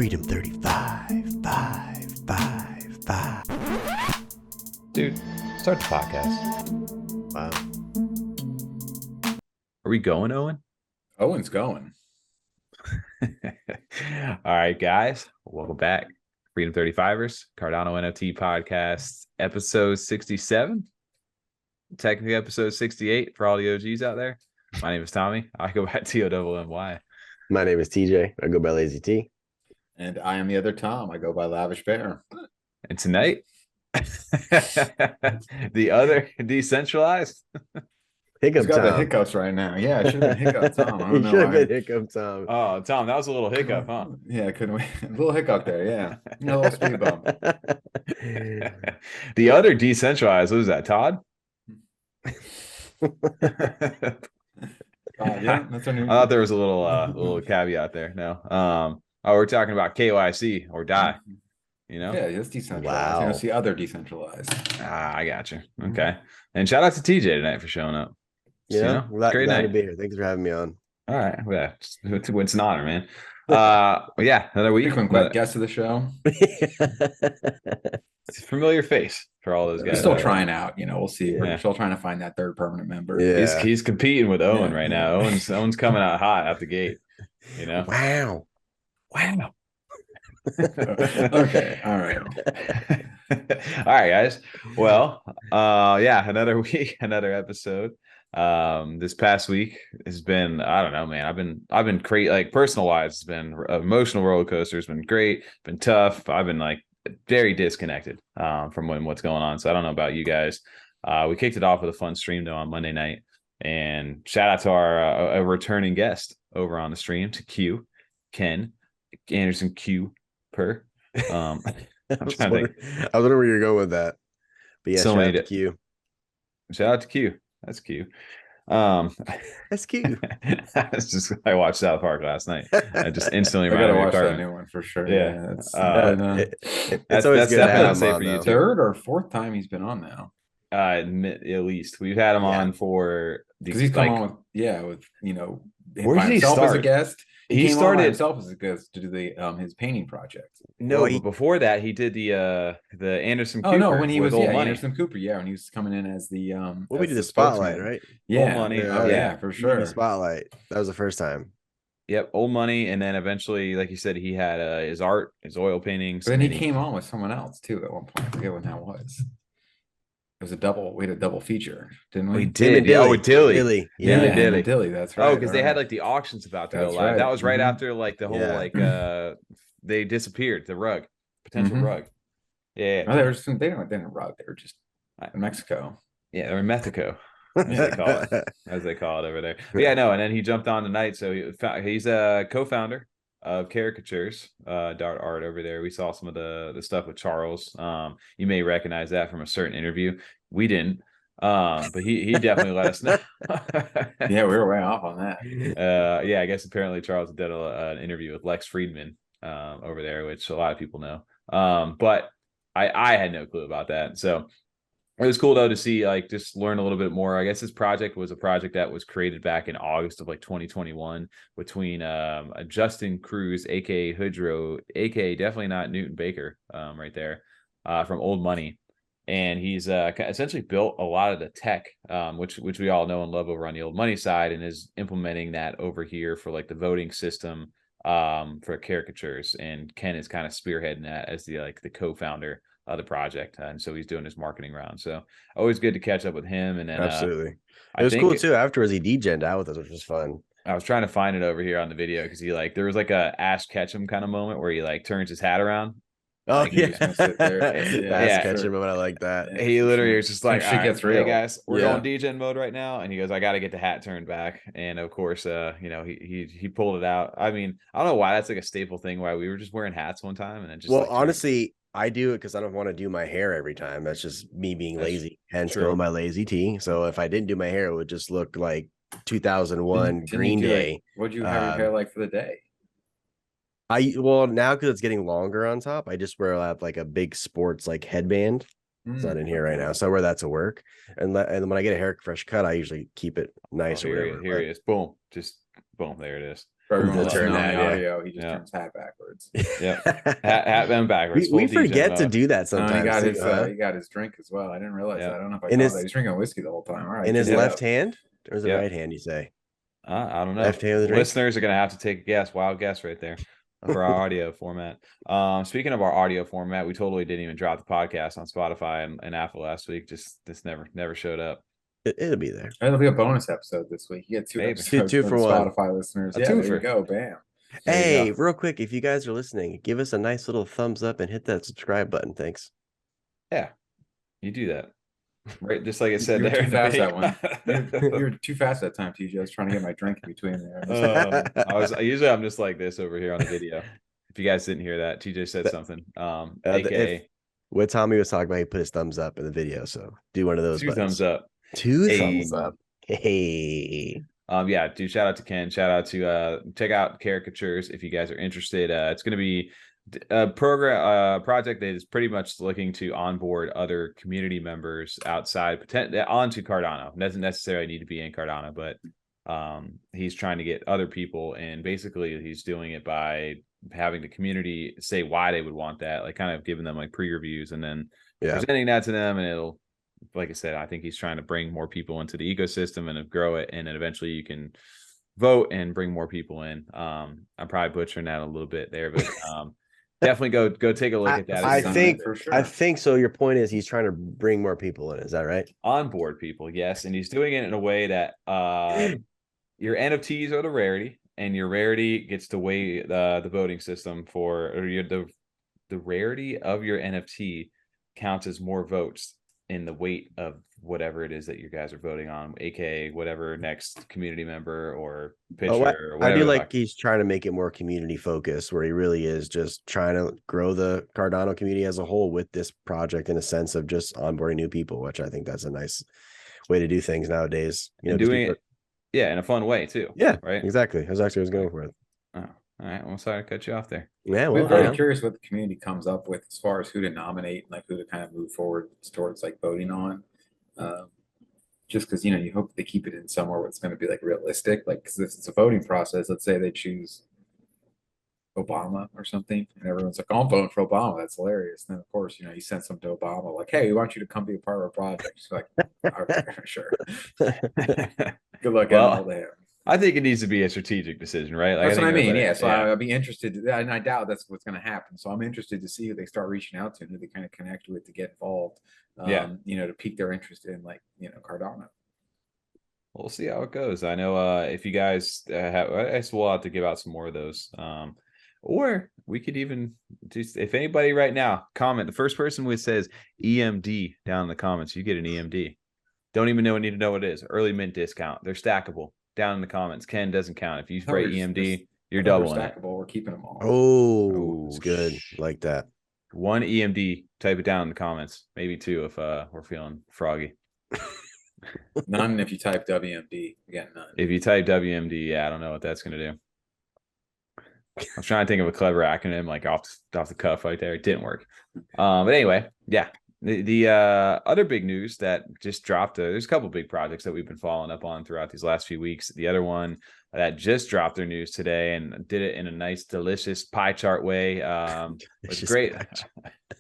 Freedom 35, 5, 5, 5. Dude, start the podcast. Wow. Are we going, Owen? Owen's going. All right, guys. Welcome back. Freedom 35ers, Cardano NFT podcast, episode 67. Technically episode 68 for all the OGs out there. My name is Tommy. I go by TOMMY. My name is TJ. I go by Lazy T. And I am the other Tom. I go by Lavish Bear. And tonight, the other decentralized. Hiccup He's got the Tom. hiccups right now. Yeah, I should have been Hiccup Tom. I You don't should know. have been Hiccup Tom. Oh, Tom, that was a little hiccup, huh? Yeah, couldn't we? A little hiccup there, yeah. A little speed bump. The other decentralized, what is that, Todd? Yeah, that's our new. I thought there was a little caveat there. No. We're talking about KYC or die. You know? Yeah, it's decentralized. Wow. You know, see other decentralized. I got you. Okay. And shout out to TJ tonight for showing up. Yeah, Great glad night. to be here. Thanks for having me on. All right. Yeah, it's an honor, man. Yeah, another week. Frequent guest of the show. Familiar face for all those We're guys. still trying out. You know, we'll see. We're Yeah. still trying to find that third permanent member. Yeah. He's competing with Owen Yeah. right now. Owen's coming out hot out the gate. You know? Wow. Okay. All right. All right, guys. Well, yeah, another week, another episode. This past week has been, I don't know, man. I've been crazy, like personal wise, it's been emotional roller coaster. It's been great, been tough. I've been like very disconnected from what's going on. So I don't know about you guys. We kicked it off with a fun stream though on Monday night, and shout out to our a returning guest over on the stream, to Ken Anderson Q per. I'm I was trying to think. wondering where you're going with that. But yeah, So shout many out to di- Q. Shout out to Q. That's Q. That's Q. I watched South Park last night. I just instantly I gotta reminded me of watch that Cartman. new one for sure. Yeah. That's, It's always good to definitely have safe him on, for you though. too. third or fourth time he's been on now. At least we've had him Yeah. on for Because he's come like, on with you know, Where by did he himself as a start? guest. He came on by started- himself as a guest to do the his painting project. no, Well, but before that he did the Anderson Oh Cooper no, when he with was Old Money. Anderson Cooper, when he was coming in as the Well, we as did the the spotlight, spokesman. right? Yeah, Money, oh, yeah. yeah, for The sure. spotlight. That was the first time. Yep, Old Money, and then eventually, like you said, he had his art, his oil paintings. But then he and came on with someone else too at one point. I forget when that was. It was a double. We had a double feature, didn't we? We Him did. and Yeah, with Dilly. Dilly. Yeah, Yeah. they did. and it. Dilly, that's right. Oh, because they had right. like the auctions about to go That's live. right. That was right Mhm. after like the whole Yeah. like they disappeared, the rug, potential Mhm. rug. Yeah. No, they were just they didn't rug. They were just in Mexico. Yeah, they're in Mexico, as they call it. As they call it over there. But yeah, no, and then he jumped on tonight. So he's a co-founder of Caricatures.art over there. We saw some of the stuff with Charles. You may recognize that from a certain interview. We didn't. But he definitely let us know. Yeah, we were way off on that. Yeah, I guess apparently Charles did an interview with Lex Friedman over there, which a lot of people know. But I had no clue about that. So it was cool though to see, like, just learn a little bit more. I guess this project was a project that was created back in August of like 2021 between Justin Cruz, aka Hoodro, aka definitely not Newton Baker, right there, from Old Money. And he's essentially built a lot of the tech, which we all know and love over on the Old Money side, and is implementing that over here for like the voting system for caricatures. And Ken is kind of spearheading that as the co-founder of the project, and so he's doing his marketing round. So always good to catch up with him. And then Absolutely. I It was think cool too. Afterwards, he degen'd out with us, which was fun. I was trying to find it over here on the video because he like there was like a Ash Ketchum kind of moment where he like turns his hat around. Oh, Like, yeah. he's gonna sit there. That's Yeah. catching, but I like that. Yeah. He literally was just like, Shit "All right, gets hey real." guys, we're Yeah. going DGen mode right now," and he goes, "I got to get the hat turned back." And of course, you know, he pulled it out. I mean, I don't know why that's like a staple thing. Why we were just wearing hats one time, and it just Well, like, honestly, I do it because I don't want to do my hair every time. That's just me being That's lazy. Hence true. going by Lazy T. So if I didn't do my hair, it would just look like 2001 Didn't you Green do, Day. like, what'd you have your hair like for the day? Well, now because it's getting longer on top, I just wear like a big sports like headband. It's not in here right now, so I wear that to work. And then when I get a hair fresh cut, I usually keep it nice. oh, or here, whatever. here it is. Boom, just boom. There it is. For everyone To listening turn on the that, yeah. audio, he just Yeah. turns hat backwards. Hat bend backwards. We full DJ forget to mode. do that No, sometimes. he got his drink as well. I didn't realize Yeah. that. I don't know if I In caught his- that. He's drinking whiskey the whole time. All right. In his keep it left up. hand or is it Yeah. right hand? You say I don't know. left hand of the drink? Listeners are gonna have to take a guess. Wild guess right there for our audio format. Speaking of our audio format, we totally didn't even drop the podcast on Spotify and Apple last week. Just this never showed up. It'll be there. It'll be a bonus episode this week. You get 2 Maybe. episodes Two for for the one. Spotify listeners. A Yeah, there you twofer. go. Bam. There you Hey, go. real quick, if you guys are listening, give us a nice little thumbs up and hit that subscribe button. Thanks. Yeah, you do that. Right, just like it said You were there. too in the fast video. that one. You were too fast that time, TJ. I was trying to get my drink in between there. Usually I'm just like this over here on the video. If you guys didn't hear that, TJ said something. AKA what Tommy was talking about, he put his thumbs up in the video. So do one of those. 2 buttons. thumbs up. Two Hey. thumbs up. Hey. Yeah, dude, shout out to Ken. Shout out to check out Caricatures if you guys are interested. It's going to be a project that is pretty much looking to onboard other community members outside onto Cardano. It doesn't necessarily need to be in Cardano, but he's trying to get other people, and basically he's doing it by having the community say why they would want that, like kind of giving them like pre-reviews and then presenting that to them, and it'll, like I said, I think he's trying to bring more people into the ecosystem and grow it, and then eventually you can vote and bring more people in. I'm probably butchering that a little bit there, but definitely go take a look at that. I think for sure. I think so. Your point is he's trying to bring more people in. Is that right? Onboard people, yes, and he's doing it in a way that your NFTs are the rarity, and your rarity gets to weigh the voting system for, or the rarity of your NFT counts as more votes in the weight of whatever it is that you guys are voting on, aka whatever next community member or pitcher or whatever. I do like he's trying to make it more community focused, where he really is just trying to grow the Cardano community as a whole with this project, in a sense of just onboarding new people, which I think that's a nice way to do things nowadays. And doing it, in a fun way too. Yeah, right. Exactly. That's actually what I was going with. Oh, all right. Well, sorry to cut you off there. Yeah, We're well, very curious what the community comes up with as far as who to nominate, like who to kind of move forward towards like voting on. Just because you hope they keep it in somewhere where it's going to be like realistic, like because if it's a voting process, let's say they choose Obama or something, and everyone's like, "I'm voting for Obama." That's hilarious. And then of course, you send some to Obama like, "Hey, we want you to come be a part of our project." She's like, "Okay, sure." Good luck getting all that. I think it needs to be a strategic decision, right? Like, that's what I mean. Yeah. So I'd be interested, and I doubt that's what's going to happen. So I'm interested to see who they start reaching out to and who they kind of connect with to get involved. To pique their interest in Cardano. We'll see how it goes. I know if you guys have, I guess we'll have to give out some more of those. Or we could even just, if anybody right now comment, the first person who says EMD down in the comments, you get an EMD. Don't even need to know what it is. Early mint discount. They're stackable. Down in the comments. Ken doesn't count. If you write EMD, you're doubling it. We're keeping them all. Oh, it's good. Like that. 1 EMD. Type it down in the comments. Maybe 2 if we're feeling froggy. None if you type WMD. You got none. If you type WMD, yeah, I don't know what that's going to do. I was trying to think of a clever acronym, like off the cuff right there. It didn't work. But anyway, yeah. The other big news that just dropped, there's a couple big projects that we've been following up on throughout these last few weeks. The other one that just dropped their news today and did it in a nice, delicious pie chart way. It's great.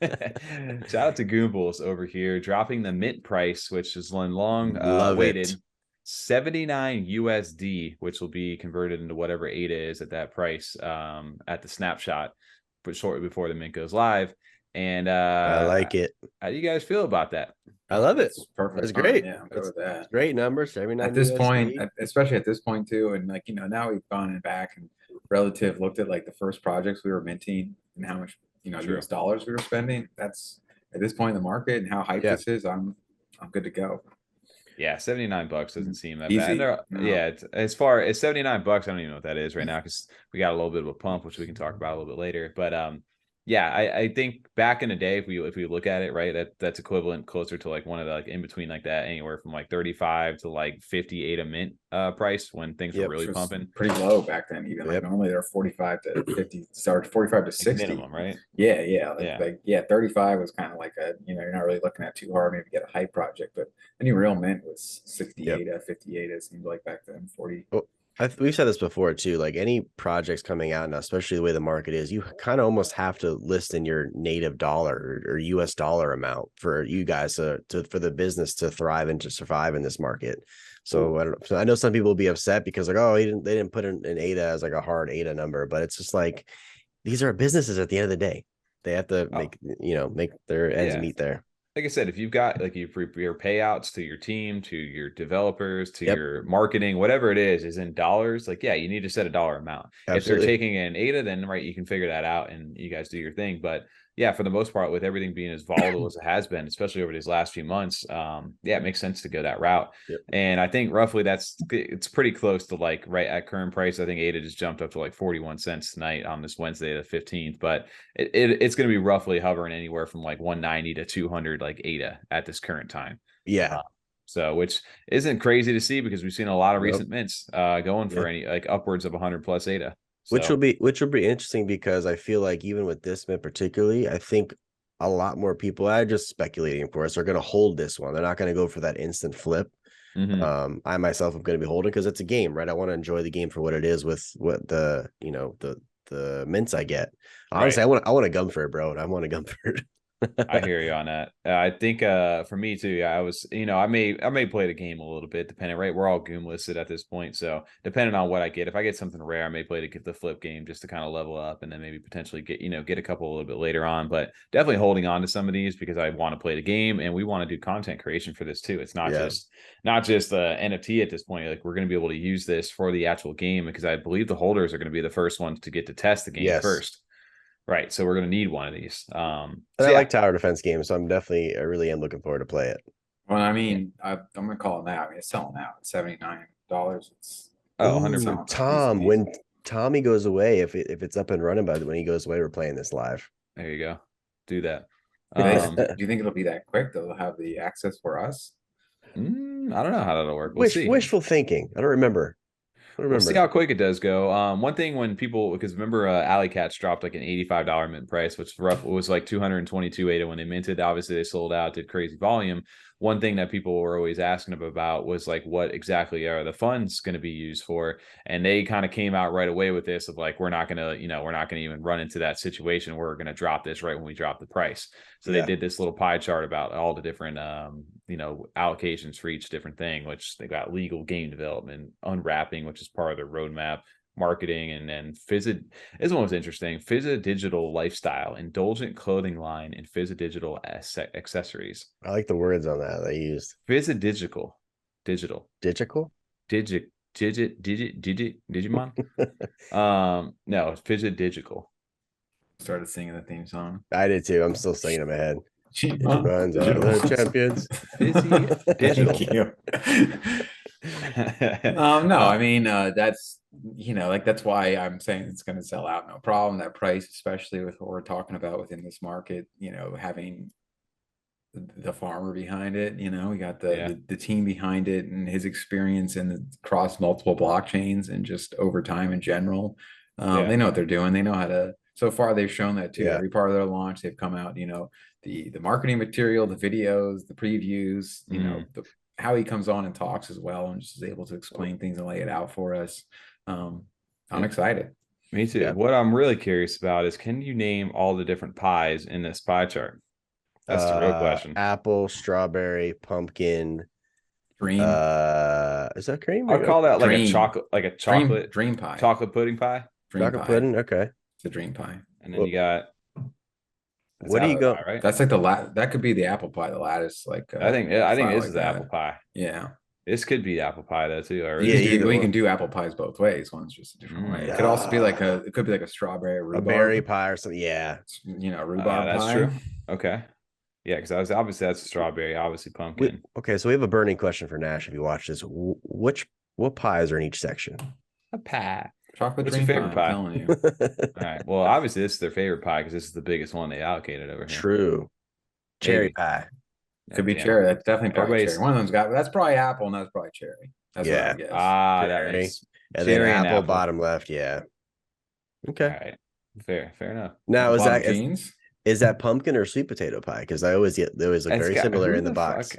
Shout out to Goombles over here, dropping the mint price, which is long awaited. 79 USD, which will be converted into whatever ADA is at that price at the snapshot, but shortly before the mint goes live. And I like it. How do you guys feel about that? I love it. It's perfect. That's great. Yeah, I'm good with that. Great numbers. At this point, especially at this point too, and now we've gone back and relative looked at like the first projects we were minting and how much US dollars we were spending. That's at this point in the market and how hyped this is. I'm good to go. Yeah, $79 doesn't seem that easy. bad. Yeah, as far as $79, I don't even know what that is right now because we got a little bit of a pump, which we can talk about a little bit later. But yeah, I think back in the day, if we look at it, right, that's equivalent closer to like one of the like in between like that, anywhere from like 35 to like 58 a mint price when things were really pumping. Pretty low back then, even like normally they're 45 to 50, start 45 to 60 minimum, right? Yeah. 35 was kind of like you're not really looking at too hard, maybe get a hype project, but any real mint was 68 58. It seemed like back then 40. We've said this before too. Like any projects coming out now, especially the way the market is, you kind of almost have to list in your native dollar or US dollar amount for you guys to for the business to thrive and to survive in this market. So I don't know. So I know some people will be upset because like, oh, they didn't put an ADA as like a hard ADA number, but it's just like these are businesses at the end of the day. They have to Oh, make their ends yeah. meet there. Like I said, if you've got like your payouts to your team, to your developers, to Yep, your marketing, whatever it is in dollars, like, yeah, you need to set a dollar amount. If they're absolutely. taking an ADA, then right, you can figure that out and you guys do your thing. But yeah, for the most part, with everything being as volatile as it has been, especially over these last few months, yeah, it makes sense to go that route. Yep. And I think roughly it's pretty close to like right at current price. I think ADA just jumped up to like 41 cents tonight on this Wednesday, the 15th. But it's going to be roughly hovering anywhere from like 190 to 200 like ADA at this current time. Yeah. So which isn't crazy to see because we've seen a lot of Nope. recent mints going for Yeah. any like upwards of 100 plus ADA. Which So will be interesting because I feel like even with this mint particularly, I think a lot more people, I just speculating, of course, are going to hold this one. They're not going to go for that instant flip. I myself am going to be holding because it's a game, right? I want to enjoy the game for what it is with what the mints I get. Honestly, right. I want a Gumford, bro. And I want a Gumford. I hear you on that. I think for me too, yeah, I was, I may play the game a little bit depending, right? We're all Goom listed at this point. So depending on what I get, if I get something rare, I may play to get the flip game just to kind of level up and then maybe potentially get a couple a little bit later on. But definitely holding on to some of these because I want to play the game and we want to do content creation for this too. It's not Yeah. just NFT at this point. Like we're going to be able to use this for the actual game because I believe the holders are going to be the first ones to get to test the game Yes. first. Right. So we're going to need one of these. And I like tower defense games, so I really am looking forward to play it. Well, I mean, I'm gonna call it now. I mean, it's selling out at $79. It's 100%. Ooh, Tom, when Tommy goes away, if it's up and running by when he goes away, we're playing this live. There you go. Do that. Do you think it'll be that quick? They'll have the access for us? I don't know how that'll work. We'll see. Wishful thinking. I don't remember. We'll see how quick it does go. One thing when people, because remember, Alley Cats dropped like an $85 mint price, which was like 222 ADA when they minted. Obviously, they sold out, did crazy volume. One thing that people were always asking about was like, what exactly are the funds going to be used for? And they kind of came out right away with this of like, we're not going to even run into that situation. We're going to drop this right when we drop the price. So they did this little pie chart about all the different, allocations for each different thing, which they got legal game development, unwrapping, which is part of their roadmap, marketing, and then this one was interesting. Digital lifestyle, indulgent clothing line, and Digital accessories. I like the words on that they used. Digital. Digital? Digimon. No, Digital. Started singing the theme song. I did too. I'm still singing in my head. Digimon's the champions. Digital. No, I mean that's that's why I'm saying it's going to sell out, no problem. That price, especially with what we're talking about within this market, having the farmer behind it, we got the team behind it and his experience and across multiple blockchains and just over time in general. They know what they're doing. They know how to. So far, they've shown that too. Every part of their launch, they've come out. The marketing material, the videos, the previews. How he comes on and talks as well, and just is able to explain things and lay it out for us. I'm excited. Me too. Yeah. What I'm really curious about is, can you name all the different pies in this pie chart? That's the real question. Apple, strawberry, pumpkin, cream. Is that cream? I'll call that like a chocolate dream pie. Chocolate pudding pie. Chocolate pudding. Okay. It's a dream pie. And then you got. What do you go? Pie, right? That's like that could be the apple pie, the lattice. Like I think this is the apple pie. Yeah. This could be apple pie though too. You can do apple pies both ways. One's just a different way. It could also be like a strawberry rhubarb. A berry pie or something. Yeah. Rhubarb pie. That's true. Okay. Yeah, because obviously that's a strawberry, obviously pumpkin. Okay, so we have a burning question for Nash. If you watch this, what pies are in each section? A pie. Chocolate. What's your favorite pie? I'm telling you. All right. Well, obviously this is their favorite pie because this is the biggest one they allocated over here. True. Cherry pie. Could be cherry. That's definitely probably cherry. One of them's that's probably apple, and that's probably cherry. That's what I guess. That makes and then apple bottom left. Yeah. Okay. All right. Fair enough. Now is that pumpkin or sweet potato pie? Because they always look very similar in the box.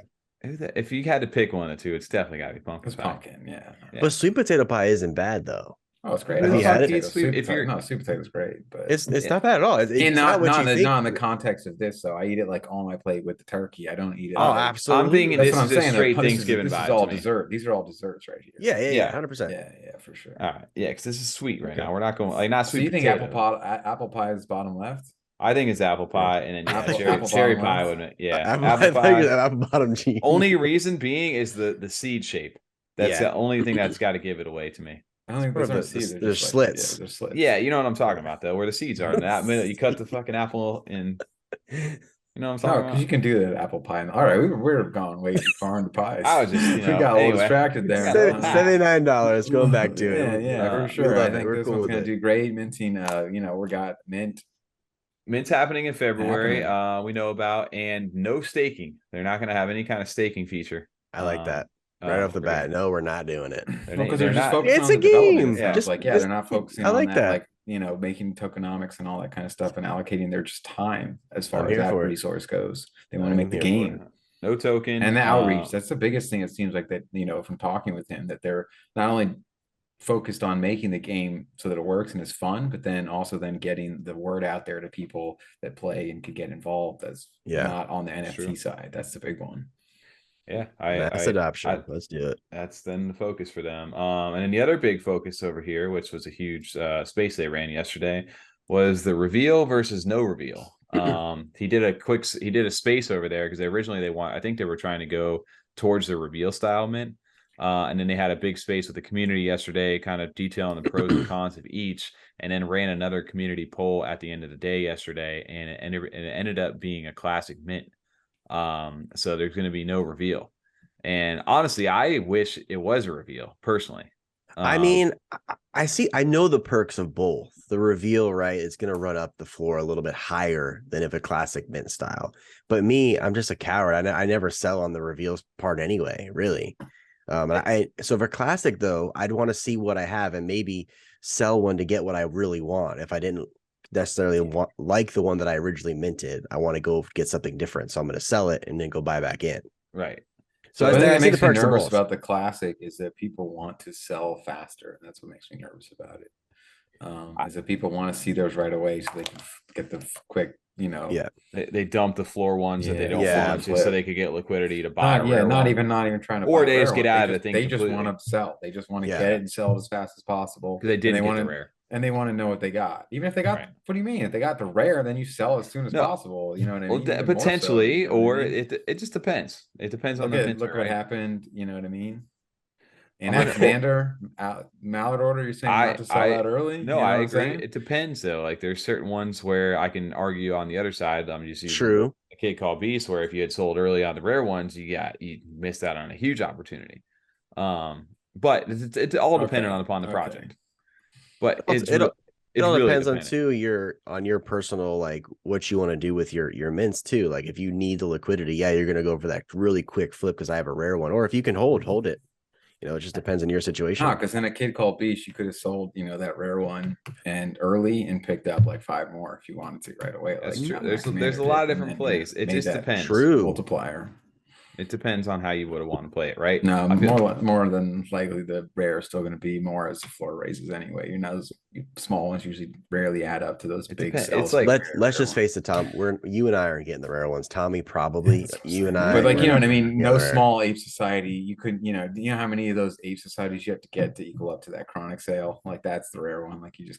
If you had to pick one of the two, it's definitely got to be pumpkin It's pie. pumpkin, yeah. Yeah. But sweet potato pie isn't bad though. Oh, it's great. Have I you love had it? potato. Sweet- Sweet if potato- you're- no, sweet potato's great, but It's Yeah. not bad at all. It's and not what you think. not in the context of this. So I eat it like on my plate with the turkey. I don't eat it. Oh, like- absolutely. I'm thinking That's this what is I'm a saying. straight This is- Thanksgiving This vibe is to all me. dessert. These are all desserts right here. Yeah, Yeah. 100%. Yeah, for sure. All right, yeah, because this is sweet right Okay. now. We're not going like not So sweet. you think potato. apple pie is bottom left? I think it's apple pie, and then Apple- cherry, apple cherry bottom pie left? would yeah Apple, apple pie. apple bottom cheese. Only reason being is the seed shape. That's Yeah. the only thing that's got to give it away to me. I don't think Or there's the- seeds. They're there's just slits. Yeah, there's slits. Yeah, you know what I'm talking about though, where the seeds are. In that minute, you cut the fucking apple, and you know what I'm No, talking because about. you can do that apple pie. All right, we're gone way too far into pies. I was just, you know, we got a little anyway. distracted there. $79. Going back to Yeah, it. yeah, for for We sure. love I it. think We're this cool one's with gonna it. do great. Minting, we got mint. Mint's happening in February. Happening. We know about, and no staking. They're not going to have any kind of staking feature. I like that. Right off the great. bat. No, we're not doing it. Because they're they're just not- focusing It's on a the development. game. It sounds Just- like, yeah, just- they're not focusing I on like that, that. like, making tokenomics and all that kind of stuff and allocating their just time as far I'm as here that for it. resource goes. They want to I'm make the here for game. No token. And the outreach, that's the biggest thing. It seems like that, from talking with him, that they're not only focused on making the game so that it works and is fun, but then also then getting the word out there to people that play and could get involved as not on the NFT true. side. That's the big one. Yeah, Mass adoption. Let's do it. That's then the focus for them. And then the other big focus over here, which was a huge space they ran yesterday, was the reveal versus no reveal. He did a space over there because I think they were trying to go towards the reveal style mint. And then they had a big space with the community yesterday, kind of detailing the pros and cons of each, and then ran another community poll at the end of the day yesterday, and it ended up being a classic mint. So there's going to be no reveal. And honestly, I wish it was a reveal personally. I mean, I know the perks of both. The reveal, right, it's going to run up the floor a little bit higher than if a classic mint style. But me, I'm just a coward. I never sell on the reveals part anyway, really. So for classic though, I'd want to see what I have and maybe sell one to get what I really want. If I didn't necessarily like the one that I originally minted, I want to go get something different. So I'm going to sell it and then go buy back in. Right. So I think I what see the makes me perks of nervous both. about the classic is that people want to sell faster, and that's what makes me nervous about it. Is that people want to see those right away so they can get the quick, Yeah. They dump the floor ones that they don't Yeah. want just so they could get liquidity to buy. not even trying to. Or buy they a just rare get one. out of the thing They just completely. want to sell. They just want to Yeah. get it and sell it as fast as possible Because they didn't and get they the wanna, rare. and they want to know what they got. Even if they got, Right. what do you mean? If they got the rare, then you sell as soon as No. possible. You know what I Well, mean? Even more so, potentially, you know what I or mean? it just depends. It depends on Look the minter, what right? happened. You know what I mean? And I'm that gonna- commander mallet order, you're saying not to sell that early? No, You know I what I'm agree. saying? It depends though. Like there's certain ones where I can argue on the other side. I'm just using True. a kid called Beast, where if you had sold early on the rare ones, you missed out on a huge opportunity. But it's all dependent upon the project. But It all really depends on dependent. your personal, like what you want to do with your mints too. Like if you need the liquidity, yeah, you're gonna go for that really quick flip because I have a rare one. Or if you can hold it. It just depends on your situation. Because then a kid called Beast, you could have sold, that rare one and early and picked up like 5 more if you wanted to right away. That's like true. on that There's commander a lot of did, and different then, plays. It made just that depends. True. multiplier. It depends on how you would want to play it, right? No, I feel- more than likely the rare is still going to be more as the floor raises anyway. Those small ones usually rarely add up to those big depends. sales. It's like- Let's just face it, Tom. You and I are getting the rare ones. Tommy probably. You and I. But like we're you know what I not mean. getting No rare. small ape society. You could do you know how many of those ape societies you have to get to equal up to that chronic sale? Like that's the rare one. Like you just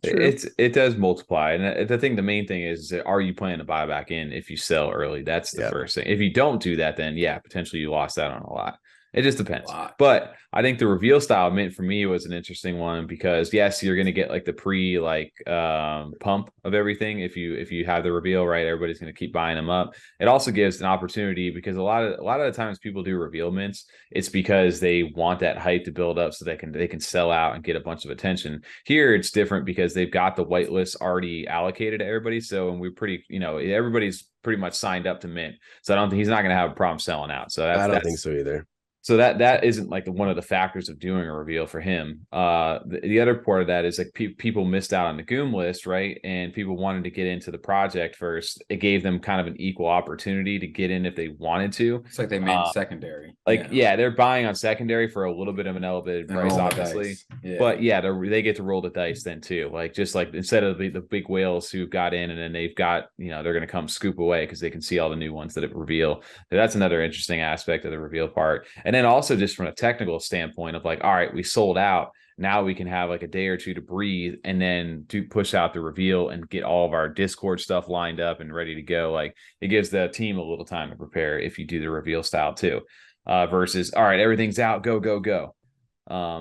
True. It does multiply, and the main thing is are you planning to buy back in if you sell early? That's the first thing. If you don't do that, then yeah, potentially you lost out on a lot. It just depends. But I think the reveal style mint for me was an interesting one because yes, you're gonna get like the pre pump of everything. If you have the reveal, right, everybody's gonna keep buying them up. It also gives an opportunity because a lot of the times people do reveal mints, it's because they want that hype to build up so they can sell out and get a bunch of attention. Here it's different because they've got the whitelist already allocated to everybody. So and we're pretty, everybody's pretty much signed up to mint. So I don't think he's not gonna have a problem selling out. So I don't think so either. So that isn't like one of the factors of doing a reveal for him. The other part of that is like people missed out on the Goom list, right? And people wanted to get into the project first. It gave them kind of an equal opportunity to get in if they wanted to. It's like they meant secondary. Like, yeah, they're buying on secondary for a little bit of an elevated price, obviously. Yeah. But yeah, they get to roll the dice then too. Like, just like instead of the big whales who got in and then they've got, they're going to come scoop away because they can see all the new ones that it reveal. So that's another interesting aspect of the reveal part. And then also just from a technical standpoint of like, all right, we sold out. Now we can have like a day or two to breathe and then push out the reveal and get all of our Discord stuff lined up and ready to go. Like, it gives the team a little time to prepare if you do the reveal style too. Versus, all right, everything's out, go, go, go.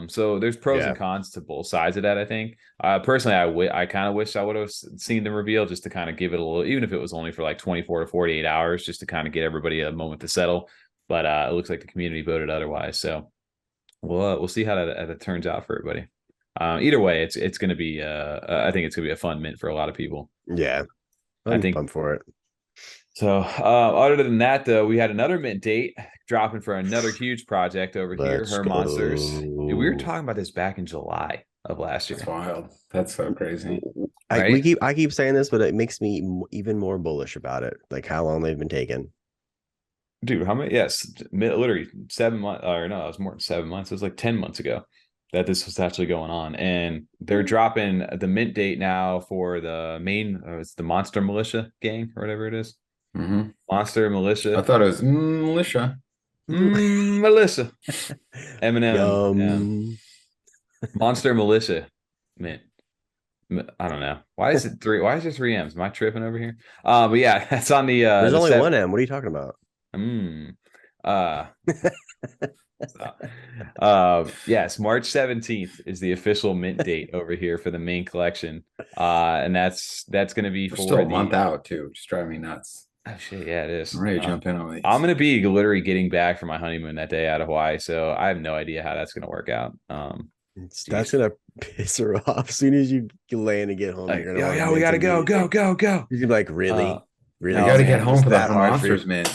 So there's pros and cons to both sides of that, I think. Personally, I kind of wish I would have seen the reveal just to kind of give it a little, even if it was only for like 24 to 48 hours, just to kind of get everybody a moment to settle. But it looks like the community voted otherwise. So we'll see how that turns out for everybody. Either way, it's going to be, I think it's going to be a fun mint for a lot of people. Yeah, I think I'm for it. So other than that, though, we had another mint date dropping for another huge project over here, Her Monsters. Dude, we were talking about this back in July of last year. That's wild. That's so crazy. I keep saying this, but it makes me even more bullish about it. Like how long they've been taking. Dude, how many? Yes, literally 7 months. Or no, it was more than 7 months. It was like 10 months ago that this was actually going on, and they're dropping the mint date now for the main. It's the Monster Militia gang or whatever it is. Mm-hmm. Monster Militia. I thought it was militia. Melissa. Eminem. Monster Militia mint. I don't know. Why is it three? Why is there 3 M's? Am I tripping over here? But yeah, that's on the there's only 1 M. What are you talking about? Yes, March 17th is the official mint date over here for the main collection. And that's gonna be for still a month out too, just driving me nuts. Oh shit, yeah, it is. I'm ready to jump in on these. I'm gonna be literally getting back from my honeymoon that day out of Hawaii, so I have no idea how that's gonna work out. That's gonna piss her off as soon as you land and get home. Like, yeah, we gotta go. You're gonna be like, really? Really? I gotta get home for that Monsters, man.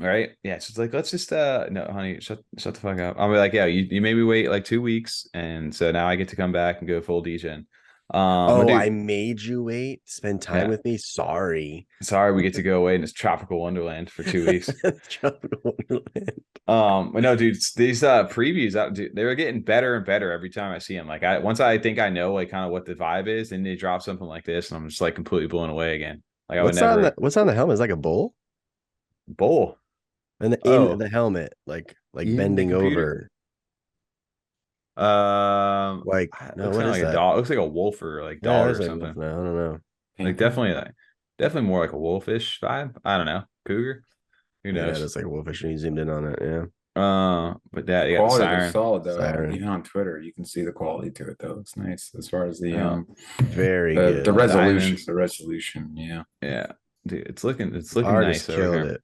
Right? Yeah, so it's like, let's just no, honey, shut the fuck up. I'll be like, yeah, you made me wait like 2 weeks, and so now I get to come back and go full degen. I made you wait, spend time with me. Sorry, we get to go away in this tropical wonderland for 2 weeks. Tropical wonderland. But no, dude, these previews, dude, they were getting better and better every time I see them. Like, once I think I know like kind of what the vibe is, and they drop something like this, and I'm just like completely blown away again. Like, what's on the helmet? Is like a bull, and in the helmet, like bending over. Like, no, what is like that? A dog. It looks like a wolf or like dog or something. No, I don't know. Like definitely more like a wolfish vibe. I don't know. Cougar. Who knows? Yeah, it's like a wolfish. You zoomed in on it. Yeah. But that quality is solid though. Siren. Even on Twitter, you can see the quality to it though. It's nice as far as the very good. The resolution. The resolution. Yeah. Yeah. Dude, it's looking Artist nice over here. It.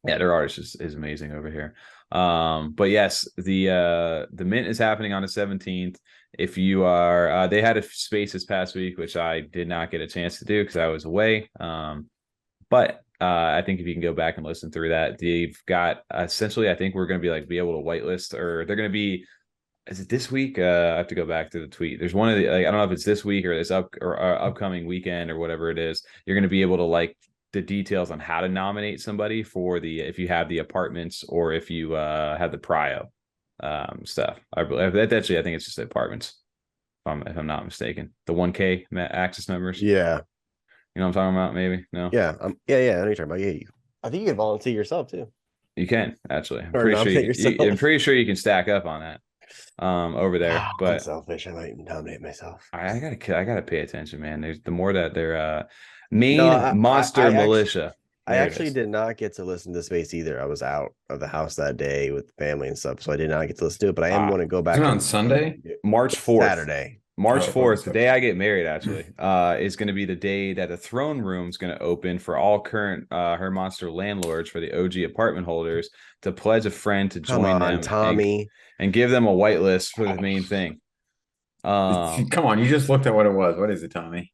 Yeah, their artist is amazing over here. But yes, the mint is happening on the 17th. If you are they had a space this past week, which I did not get a chance to do because I was away. But I think if you can go back and listen through that, they've got essentially, I think we're going to be able to whitelist, or they're going to be, is it this week? I have to go back to the tweet. There's one of the, I don't know if it's this week or this upcoming weekend or whatever it is. You're going to be able to the details on how to nominate somebody for if you have the apartments or if you have the prio stuff. I think it's just the apartments. If I'm not mistaken, the 1K access members. Yeah. You know what I'm talking about? Maybe no. Yeah. I know what you're talking about. Yeah. I think you can volunteer yourself too. You can actually. I'm pretty sure you can stack up on that over there. But I'm selfish. I might nominate myself. I gotta pay attention, man. There's the more that they're Monster Militia. I actually did not get to listen to Space either. I was out of the house that day with family and stuff, so I did not get to listen to it. But I am going to go back on Sunday, March 4th, Saturday. March 4th, the day I get married, actually, is going to be the day that the throne room is going to open for all current Her Monster landlords for the OG apartment holders to pledge a friend to join them, Tommy, and give them a whitelist for the main thing. Come on, you just looked at what it was. What is it, Tommy?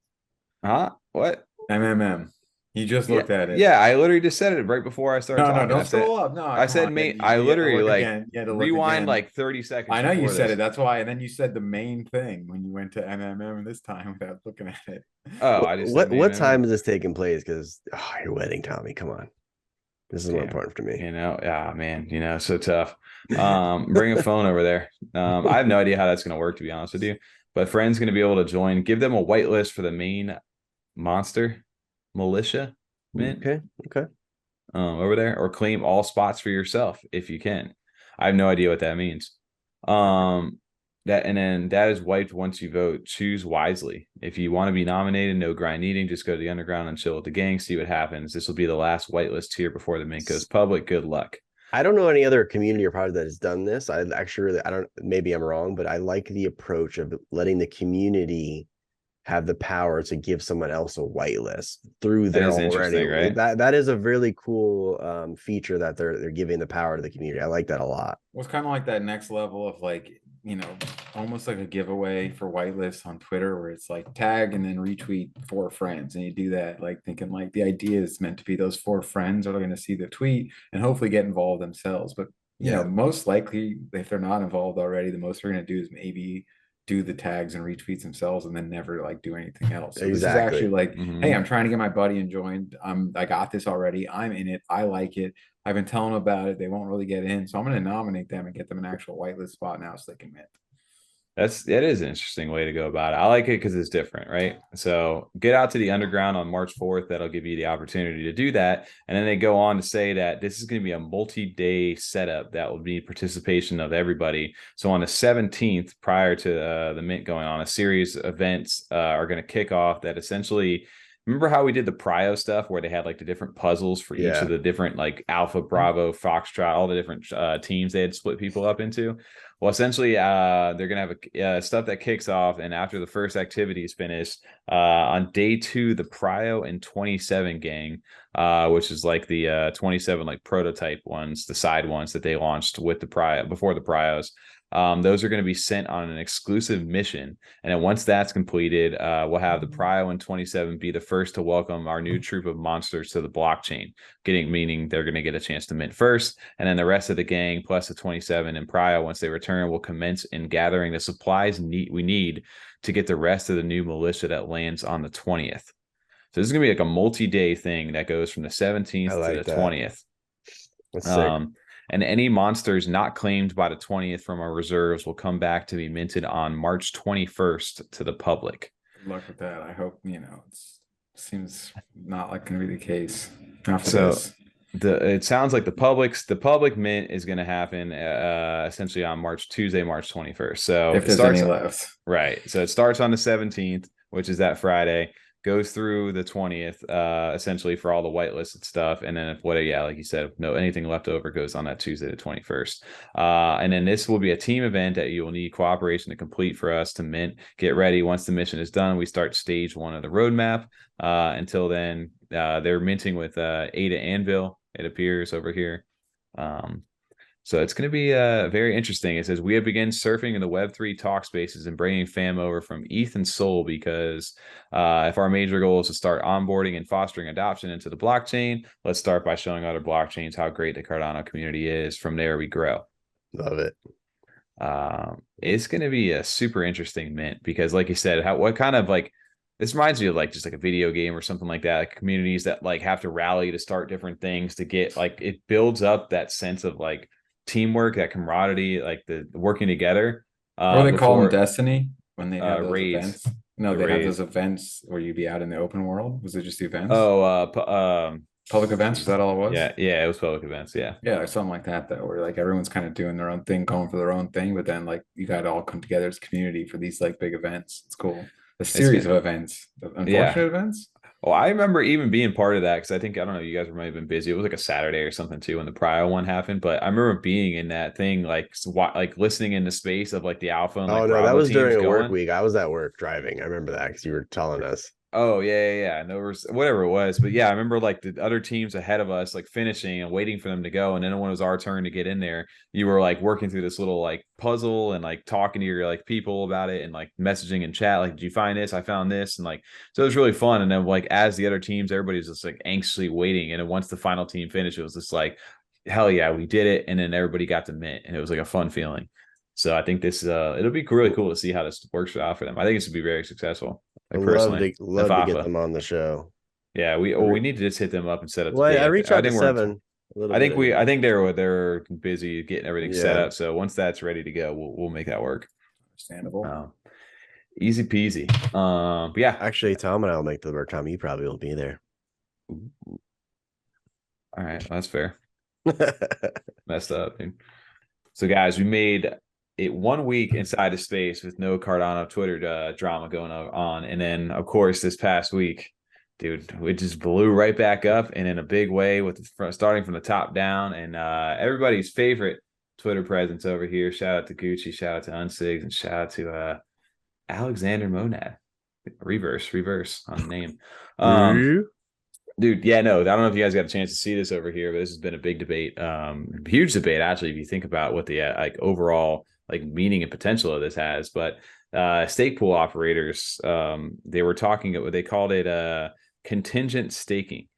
Huh? What? MMM. You just looked at it. Yeah, I literally just said it right before I started No, talking. don't I said, scroll up. No, I come said, on. mate, I You had to literally look like again. You had to look rewind again. like 30 seconds. I know you before said this. it. That's why. And then you said the main thing when you went to MMM this time without looking at it. Oh, I just said What name time it. is this taking place? Because your wedding, Tommy. Come on, this is more Damn, important to me. you know, man, you know, so tough. Bring a phone over there. I have no idea how that's going to work, to be honest with you. But friend's going to be able to join. Give them a whitelist for the main monster militia mint. Okay. Over there, or claim all spots for yourself if you can. I have no idea what that means. That and then that is wiped once you vote. Choose wisely. If you want to be nominated, no grind needing. Just go to the underground and chill with the gang. See what happens. This will be the last whitelist tier before the mint goes public. Good luck. I don't know any other community or project that has done this. I actually really, I don't. Maybe I'm wrong, but I like the approach of letting the community have the power to give someone else a whitelist through That their is already. interesting, right? That is a really cool feature that they're giving the power to the community. I like that a lot. Well, it's kind of like that next level of like, you know, almost like a giveaway for whitelists on Twitter where it's like tag and then retweet 4 friends. And you do that like thinking like the idea is meant to be those 4 friends are going to see the tweet and hopefully get involved themselves. But, you know, most likely if they're not involved already, the most they're going to do is maybe do the tags and retweets themselves and then never like do anything else. So this is actually like, hey, I'm trying to get my buddy and joined. I got this already. I'm in it. I like it. I've been telling them about it. They won't really get in. So I'm going to nominate them and get them an actual whitelist spot now so they can mint. That is an interesting way to go about it. I like it because it's different, right? So get out to the underground on March 4th. That'll give you the opportunity to do that. And then they go on to say that this is going to be a multi-day setup that will be participation of everybody. So on the 17th, prior to the mint going on, a series of events are going to kick off that essentially. Remember how we did the Prio stuff where they had like the different puzzles for each of the different like Alpha, Bravo, Foxtrot, all the different teams they had split people up into? Well, essentially, they're going to have a, stuff that kicks off. And after the first activity is finished, on day 2, the Prio and 27 gang, which is like the 27 like prototype ones, the side ones that they launched with the Prio before the Prios. Those are going to be sent on an exclusive mission. And then once that's completed, we'll have the Prio and 27 be the first to welcome our new troop of monsters to the blockchain, meaning they're going to get a chance to mint first. And then the rest of the gang, plus the 27 and Prio, once they return, will commence in gathering the supplies we need to get the rest of the new militia that lands on the 20th. So this is going to be like a multi-day thing that goes from the 17th to the 20th. That's sick. And any monsters not claimed by the 20th from our reserves will come back to be minted on March 21st to the public. Good luck with that. I hope, you know, it seems not like going to be the case after this. It sounds like the public mint is going to happen essentially on Tuesday, March 21st. So if there's any left. Right. So it starts on the 17th, which is that Friday, goes through the 20th, essentially for all the whitelisted stuff. And then like you said, anything left over goes on that Tuesday, the 21st. And then this will be a team event that you will need cooperation to complete for us to mint. Get ready. Once the mission is done, we start stage 1 of the roadmap. Until then, they're minting with Ada Anvil. It appears over here. So it's going to be very interesting. It says, we have begun surfing in the Web3 talk spaces and bringing fam over from ETH and Sol because if our major goal is to start onboarding and fostering adoption into the blockchain, let's start by showing other blockchains how great the Cardano community is. From there, we grow. Love it. It's going to be a super interesting mint because, like you said, what kind of like, this reminds me of like just like a video game or something like that, like communities that like have to rally to start different things to get like, it builds up that sense of like teamwork, that camaraderie, like the working together. Or they call them Destiny when they have those raids. events. No, they have those events where you'd be out in the open world. Was it just the events? Public events. Was that all it was? Yeah, it was public events. Yeah, or something like that. Though, where like everyone's kind of doing their own thing, going for their own thing, but then like you got to all come together as a community for these like big events. It's cool. A series of events, unfortunate events. Well, I remember even being part of that because I don't know, you guys might have been busy. It was like a Saturday or something too when the Prio one happened. But I remember being in that thing, like listening in the space of like the Alpha. And, that was during a work week. I was at work driving. I remember that because you were telling us. Oh yeah. No, whatever it was, but yeah, I remember like the other teams ahead of us like finishing and waiting for them to go, and then when it was our turn to get in there, you were like working through this little like puzzle and like talking to your like people about it and like messaging in chat, like, did you find this? I found this, and like so it was really fun. And then like as the other teams, everybody was just like anxiously waiting, and then once the final team finished, it was just like, hell yeah, we did it, and then everybody got to mint, and it was like a fun feeling. So I think this it'll be really cool to see how this works out for them. I think this would be very successful. Like I'd personally, love to get them on the show. Yeah, we need to just hit them up and set up. Well, I reached out to think Seven. I think they're busy getting everything set up. So once that's ready to go, we'll make that work. Understandable. Easy peasy. But yeah, actually, Tom and I'll make the work. Tom, you probably will be there. All right, well, that's fair. Messed up, dude. So guys, we made it 1 week inside of space with no Cardano Twitter drama going on, and then of course this past week, dude, it just blew right back up and in a big way with starting from the top down, and everybody's favorite Twitter presence over here. Shout out to Gucci, shout out to Unsigs, and shout out to Alexander Monad. Reverse on the name. Dude, yeah, no, I don't know if you guys got a chance to see this over here, but this has been a big debate, huge debate actually, if you think about what the like overall like meaning and potential of this has. But stake pool operators, they were talking, what they called it contingent staking.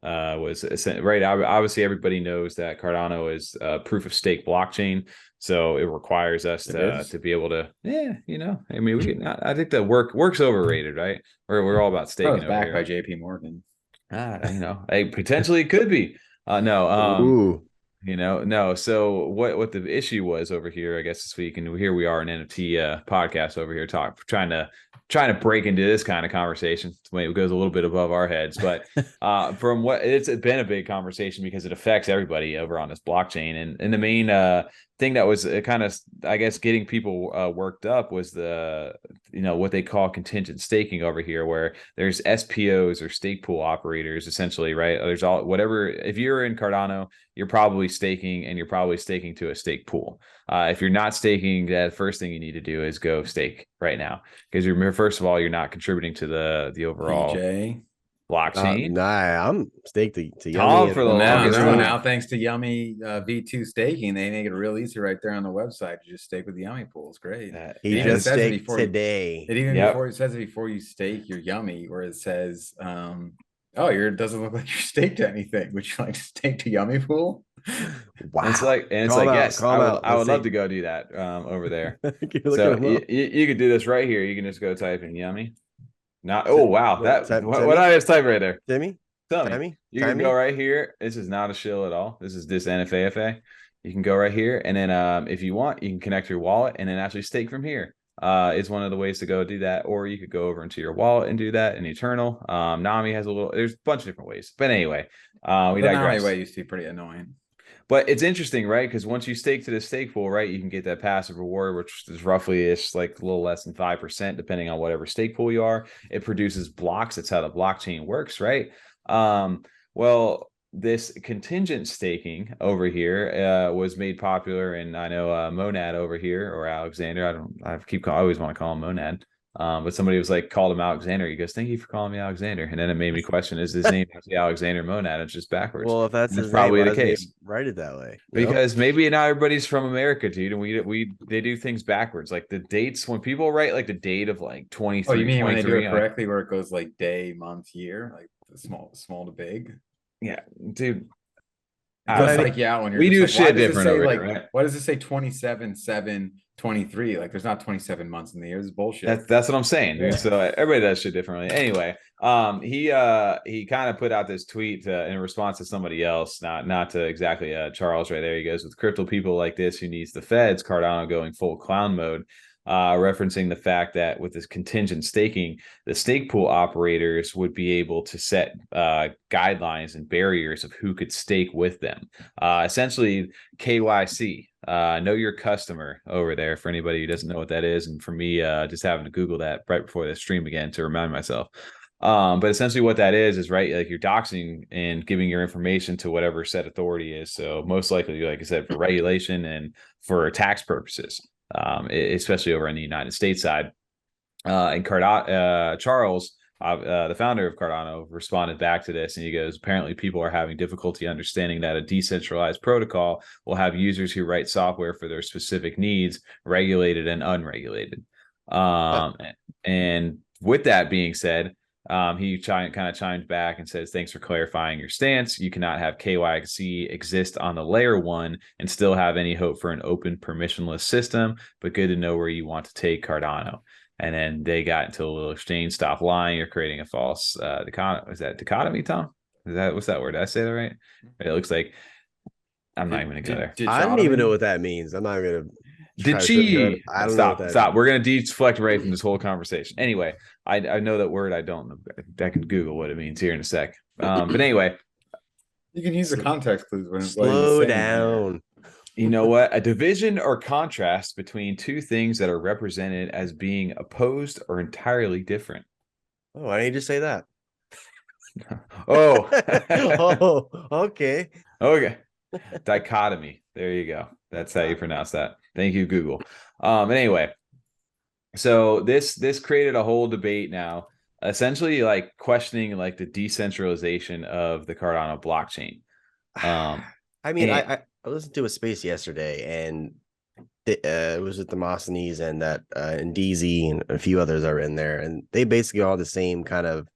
Was right. Obviously, everybody knows that Cardano is a proof of stake blockchain, so it requires us to be able to, I mean, I think the work's overrated, right? We're all about staking. Backed by JP Morgan. Potentially it could be. No. So what the issue was over here, I guess, this week, and here we are an NFT podcast over here trying to break into this kind of conversation. It goes a little bit above our heads, but from what it's been a big conversation because it affects everybody over on this blockchain. And the main thing that was kind of, I guess, getting people worked up was the what they call contingent staking over here, where there's SPOs or stake pool operators, essentially, right? There's all whatever. If you're in Cardano, you're probably staking, and you're probably staking to a stake pool. If you're not staking, the first thing you need to do is go stake right now, because first of all, you're not contributing to the overall blockchain. Nah, I'm staked to Tom Yummy. For the now, thanks to Yummy V2 staking, they make it real easy right there on the website to just stake with the Yummy pool. It's great. He just staked today. Before it says it before you stake your Yummy, where it says, it doesn't look like you're staked to anything. Would you like to stake to Yummy pool? Wow. It's like yes, I would love to go do that over there. So you could do this right here. You can just go type in Yummy. Wow. What I just typed right there. Timmy? You can go right here. This is not a shill at all. This is this NFAFA. You can go right here. And then if you want, you can connect your wallet and then actually stake from here. Is one of the ways to go do that. Or you could go over into your wallet and do that in Eternal. Nami has there's a bunch of different ways. But anyway, we digress. Nami way used to be pretty annoying. But it's interesting, right? Because once you stake to the stake pool, right, you can get that passive reward, which is roughly like a little less than 5%, depending on whatever stake pool you are. It produces blocks. That's how the blockchain works, right? Well, this contingent staking over here was made popular, and I know Monad over here, or Alexander. I always want to call him Monad. But somebody was like, called him Alexander. He goes, "Thank you for calling me Alexander." And then it made me question, is his name actually Alexander Monad? It's just backwards. Well, if that's probably the case, write it that way. Because maybe not everybody's from America, dude, and they do things backwards. Like the dates, when people write like the date of like 23. Oh, you mean when they do it correctly, where it goes like day, month, year, like small to big? Yeah, dude. When we do shit different over here, right? Why does it say 27/7/23? Like there's not 27 months in the year. This is bullshit. That's what I'm saying, dude. So everybody does shit differently. Anyway, he kind of put out this tweet in response to somebody else, not to exactly Charles right there. He goes, with crypto people like this who needs the feds, Cardano going full clown mode. Referencing the fact that with this contingent staking, the stake pool operators would be able to set guidelines and barriers of who could stake with them. Essentially, KYC, know your customer over there, for anybody who doesn't know what that is. And for me, just having to Google that right before the stream again to remind myself. But essentially what that is right, like you're doxing and giving your information to whatever said authority is. So most likely, like I said, for regulation and for tax purposes. Especially over in the United States side. And Charles the founder of Cardano responded back to this, and he goes, apparently people are having difficulty understanding that a decentralized protocol will have users who write software for their specific needs, regulated and unregulated. And with that being said, he kind of chimed back and says, thanks for clarifying your stance. You cannot have KYC exist on the layer 1 and still have any hope for an open permissionless system, but good to know where you want to take Cardano. And then they got into a little exchange, stop lying, you're creating a false dichotomy. Is that dichotomy, Tom? What's that word? Did I say that right? It looks like I'm not even gonna go there. I don't even know what that means. I'm not gonna Did she I don't stop? know Stop. We're gonna deflect away from this whole conversation. Anyway, I know that word. I don't know. I can Google what it means here in a sec. But anyway, you can use the context clues when slow down. You know what? A division or contrast between two things that are represented as being opposed or entirely different. Oh, I need to say that. Oh. Oh, okay. Okay. Dichotomy. There you go. That's how you pronounce that. Thank you, Google. Anyway, so this created a whole debate now, essentially like questioning like the decentralization of the Cardano blockchain. I mean, I listened to a space yesterday, and it was with the Demosthenes and that and DZ and a few others are in there, and they basically all the same kind of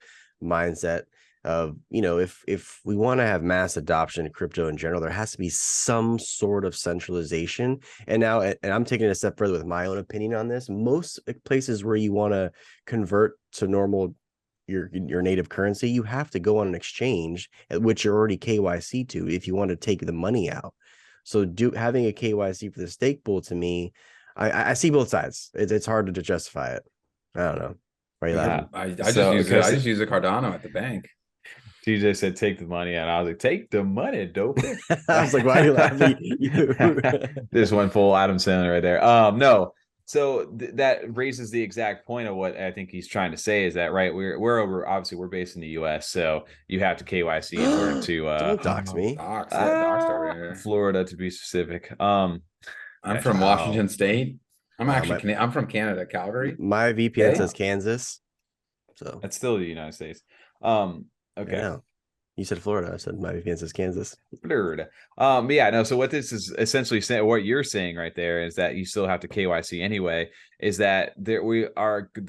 mindset of, you know, if we want to have mass adoption of crypto in general, there has to be some sort of centralization. And now, and I'm taking it a step further with my own opinion on this. Most places where you want to convert to normal your native currency, you have to go on an exchange at which you're already KYC to if you want to take the money out. So having a KYC for the stake pool, to me, I see both sides. It's hard to justify it. I don't know. I just use a Cardano at the bank. TJ said, take the money out. I was like, take the money, dope. I was like, why are you laughing? This one full Adam Sandler right there. No. So that raises the exact point of what I think he's trying to say is that, right, we're over, obviously we're based in the US, so you have to KYC in order to don't dox me. Dox over here. Florida to be specific. I'm from Washington State. I'm actually I'm from Canada, Calgary. My VPN says Kansas. So that's still the United States. Okay. Yeah. You said Florida. I said my VPN says Kansas. Blurred. Yeah, no. So what this is essentially saying, what you're saying right there, is that you still have to KYC anyway. Is that the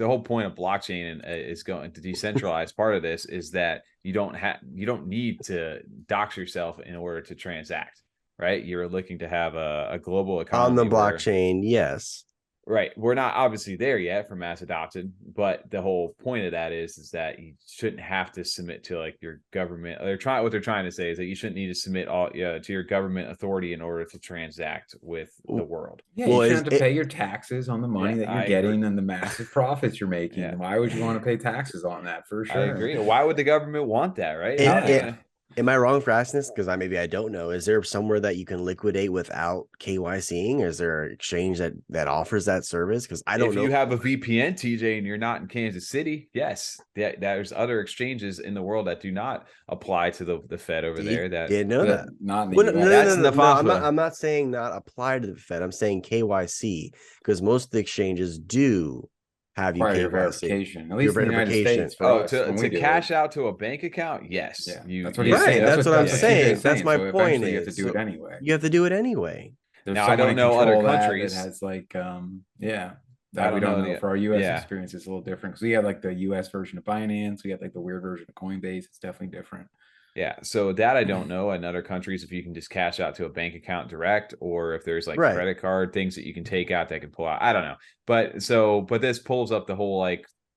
whole point of blockchain is going to decentralize. Part of this is that you don't need to dox yourself in order to transact. Right? You're looking to have a global economy on the blockchain. Yes. Right. We're not obviously there yet for mass adopted, but the whole point of that is that you shouldn't have to submit to like your government. What they're trying to say is that you shouldn't need to submit to your government authority in order to transact with the world. Yeah, you shouldn't have to pay your taxes on the money that you're getting and the massive profits you're making. Yeah. Why would you want to pay taxes on that? For sure. I agree. Why would the government want that, right? Am I wrong for asking this? Because maybe I don't know. Is there somewhere that you can liquidate without KYCing? Is there an exchange that offers that service? Because I don't know. If you have a VPN, TJ, and you're not in Kansas City, yes, there's other exchanges in the world that do not apply to the Fed over there. That didn't know that. Not I'm not saying not apply to the Fed. I'm saying KYC, because most of the exchanges do have you your verification, at least in the United States. To cash out to a bank account, yes. Yeah, that's what he's saying. That's what I'm saying. That's my point. You have to do it anyway. You have to do it anyway. Now I don't know other countries. It has like that we don't know. For our US experience, it's a little different because we have like the US version of Binance. We have like the weird version of Coinbase. It's definitely different. Yeah, so that I don't know in other countries if you can just cash out to a bank account direct, or if there's like credit card things that you can take out that can pull out. I don't know. But this pulls up the whole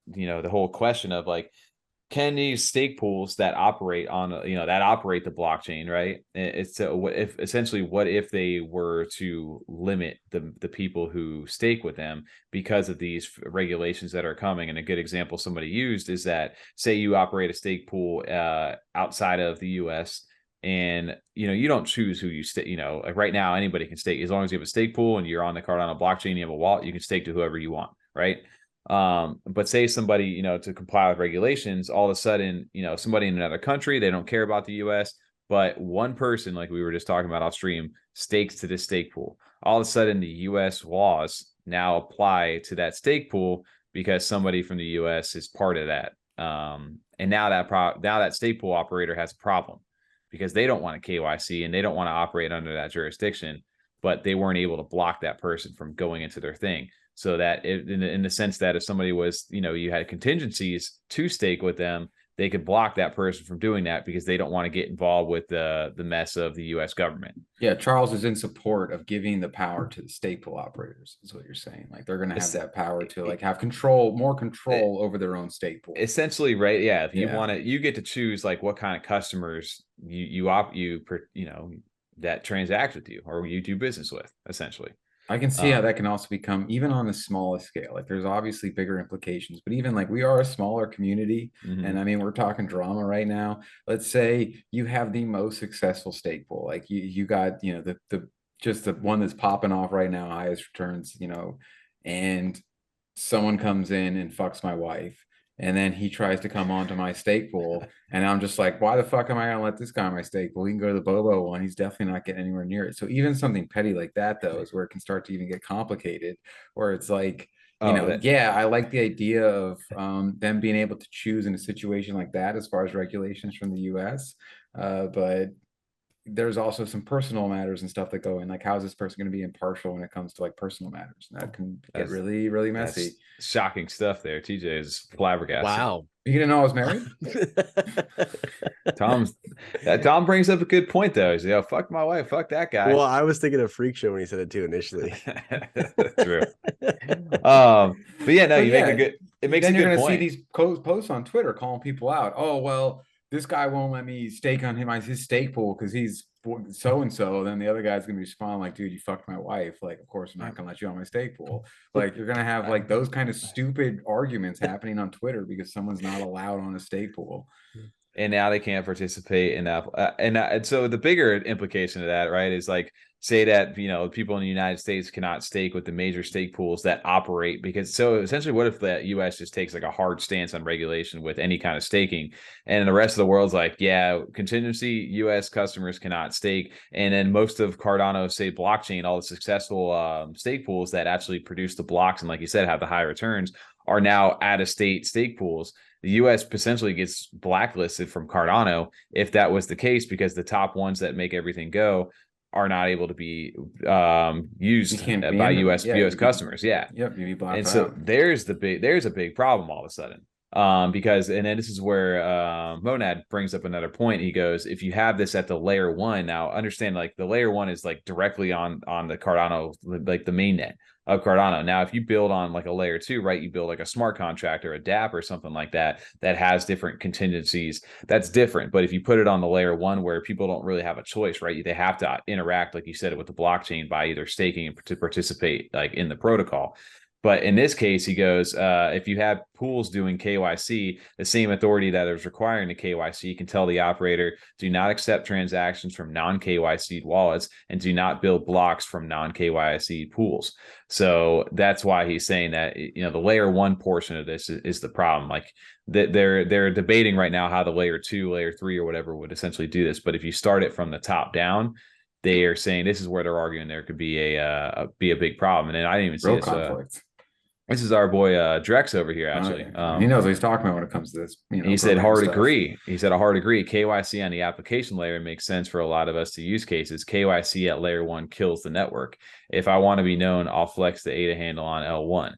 the whole question of like, can these stake pools that operate on that operate the blockchain, right? It's what if they were to limit the people who stake with them because of these regulations that are coming? And a good example somebody used is that, say you operate a stake pool outside of the US, and you don't choose who you stake. Like right now anybody can stake as long as you have a stake pool and you're on the Cardano blockchain, you have a wallet, you can stake to whoever you want, right? But say somebody, to comply with regulations, all of a sudden, somebody in another country, they don't care about the US, but one person, like we were just talking about off stream, stakes to this stake pool. All of a sudden the US laws now apply to that stake pool because somebody from the US is part of that And now that stake pool operator has a problem because they don't want a KYC and they don't want to operate under that jurisdiction, but they weren't able to block that person from going into their thing. So that in the sense that if somebody was, you had contingencies to stake with them, they could block that person from doing that because they don't want to get involved with the mess of the US government. Yeah, Charles is in support of giving the power to the stake pool operators, is what you're saying. Like they're gonna have that power to like have more control over their own stake pool. Essentially, right? Yeah. If you want to, you get to choose like what kind of customers that transact with you or you do business with, essentially. I can see how that can also become even on the smallest scale. Like there's obviously bigger implications, but even like we are a smaller community. And I mean, we're talking drama right now. Let's say you have the most successful stake pool. Like you got, just the one that's popping off right now, highest returns, and someone comes in and fucks my wife. And then he tries to come onto my stake pool. And I'm just like, why the fuck am I going to let this guy on my stake pool? He can go to the Bobo one. He's definitely not getting anywhere near it. So even something petty like that, though, is where it can start to even get complicated, where it's like, I like the idea of them being able to choose in a situation like that as far as regulations from the US. But there's also some personal matters and stuff that go in, like how is this person going to be impartial when it comes to like personal matters? And that can get really, really messy. Shocking stuff there. TJ is flabbergasted. Wow. You didn't know I was married? Tom brings up a good point though. He's like, fuck my wife, fuck that guy. Well, I was thinking of Freak Show when he said it too initially. True. But yeah, no, it makes a good point. You're gonna see these posts on Twitter calling people out. Oh, well, this guy won't let me stake on his stake pool because he's so and so. Then the other guy's gonna be responding like, "Dude, you fucked my wife." Like, of course I'm not gonna let you on my stake pool. Like, you're gonna have like those kind of stupid arguments happening on Twitter because someone's not allowed on a stake pool. And now they can't participate in that. And so the bigger implication of that, right, is like, say that, people in the United States cannot stake with the major stake pools that operate, because so essentially what if the US just takes like a hard stance on regulation with any kind of staking, and the rest of the world's like, yeah, contingency US customers cannot stake. And then most of Cardano, say blockchain, all the successful stake pools that actually produce the blocks and, like you said, have the high returns, are now out of state stake pools. The US potentially gets blacklisted from Cardano if that was the case, because the top ones that make everything go are not able to be used by US customers. Yep, you'd be blocked and so out. there's a big problem all of a sudden. Because, and then this is where Monad brings up another point. He goes, if you have this at the layer one, now understand, like the layer one is like directly on the Cardano, like the mainnet of Cardano. Now, if you build on like a layer two, right, you build like a smart contract or a DApp or something like that, that has different contingencies, that's different. But if you put it on the layer one, where people don't really have a choice, right, they have to interact, like you said, with the blockchain by either staking and to participate like in the protocol. But in this case, he goes, if you have pools doing KYC, the same authority that is requiring the KYC can tell the operator, do not accept transactions from non-KYC wallets and do not build blocks from non-KYC pools. So that's why he's saying that, the layer one portion of this is the problem. Like they're debating right now how the layer two, layer three, or whatever would essentially do this. But if you start it from the top down, they are saying this is where they're arguing there could be a big problem. And then I didn't even see this. Conflict. This is our boy Drex over here, actually. He knows what he's talking about when it comes to this. He said hard agree. He said a hard agree. KYC on the application layer makes sense for a lot of us to use cases. KYC at layer one kills the network. If I want to be known, I'll flex the ADA handle on L1.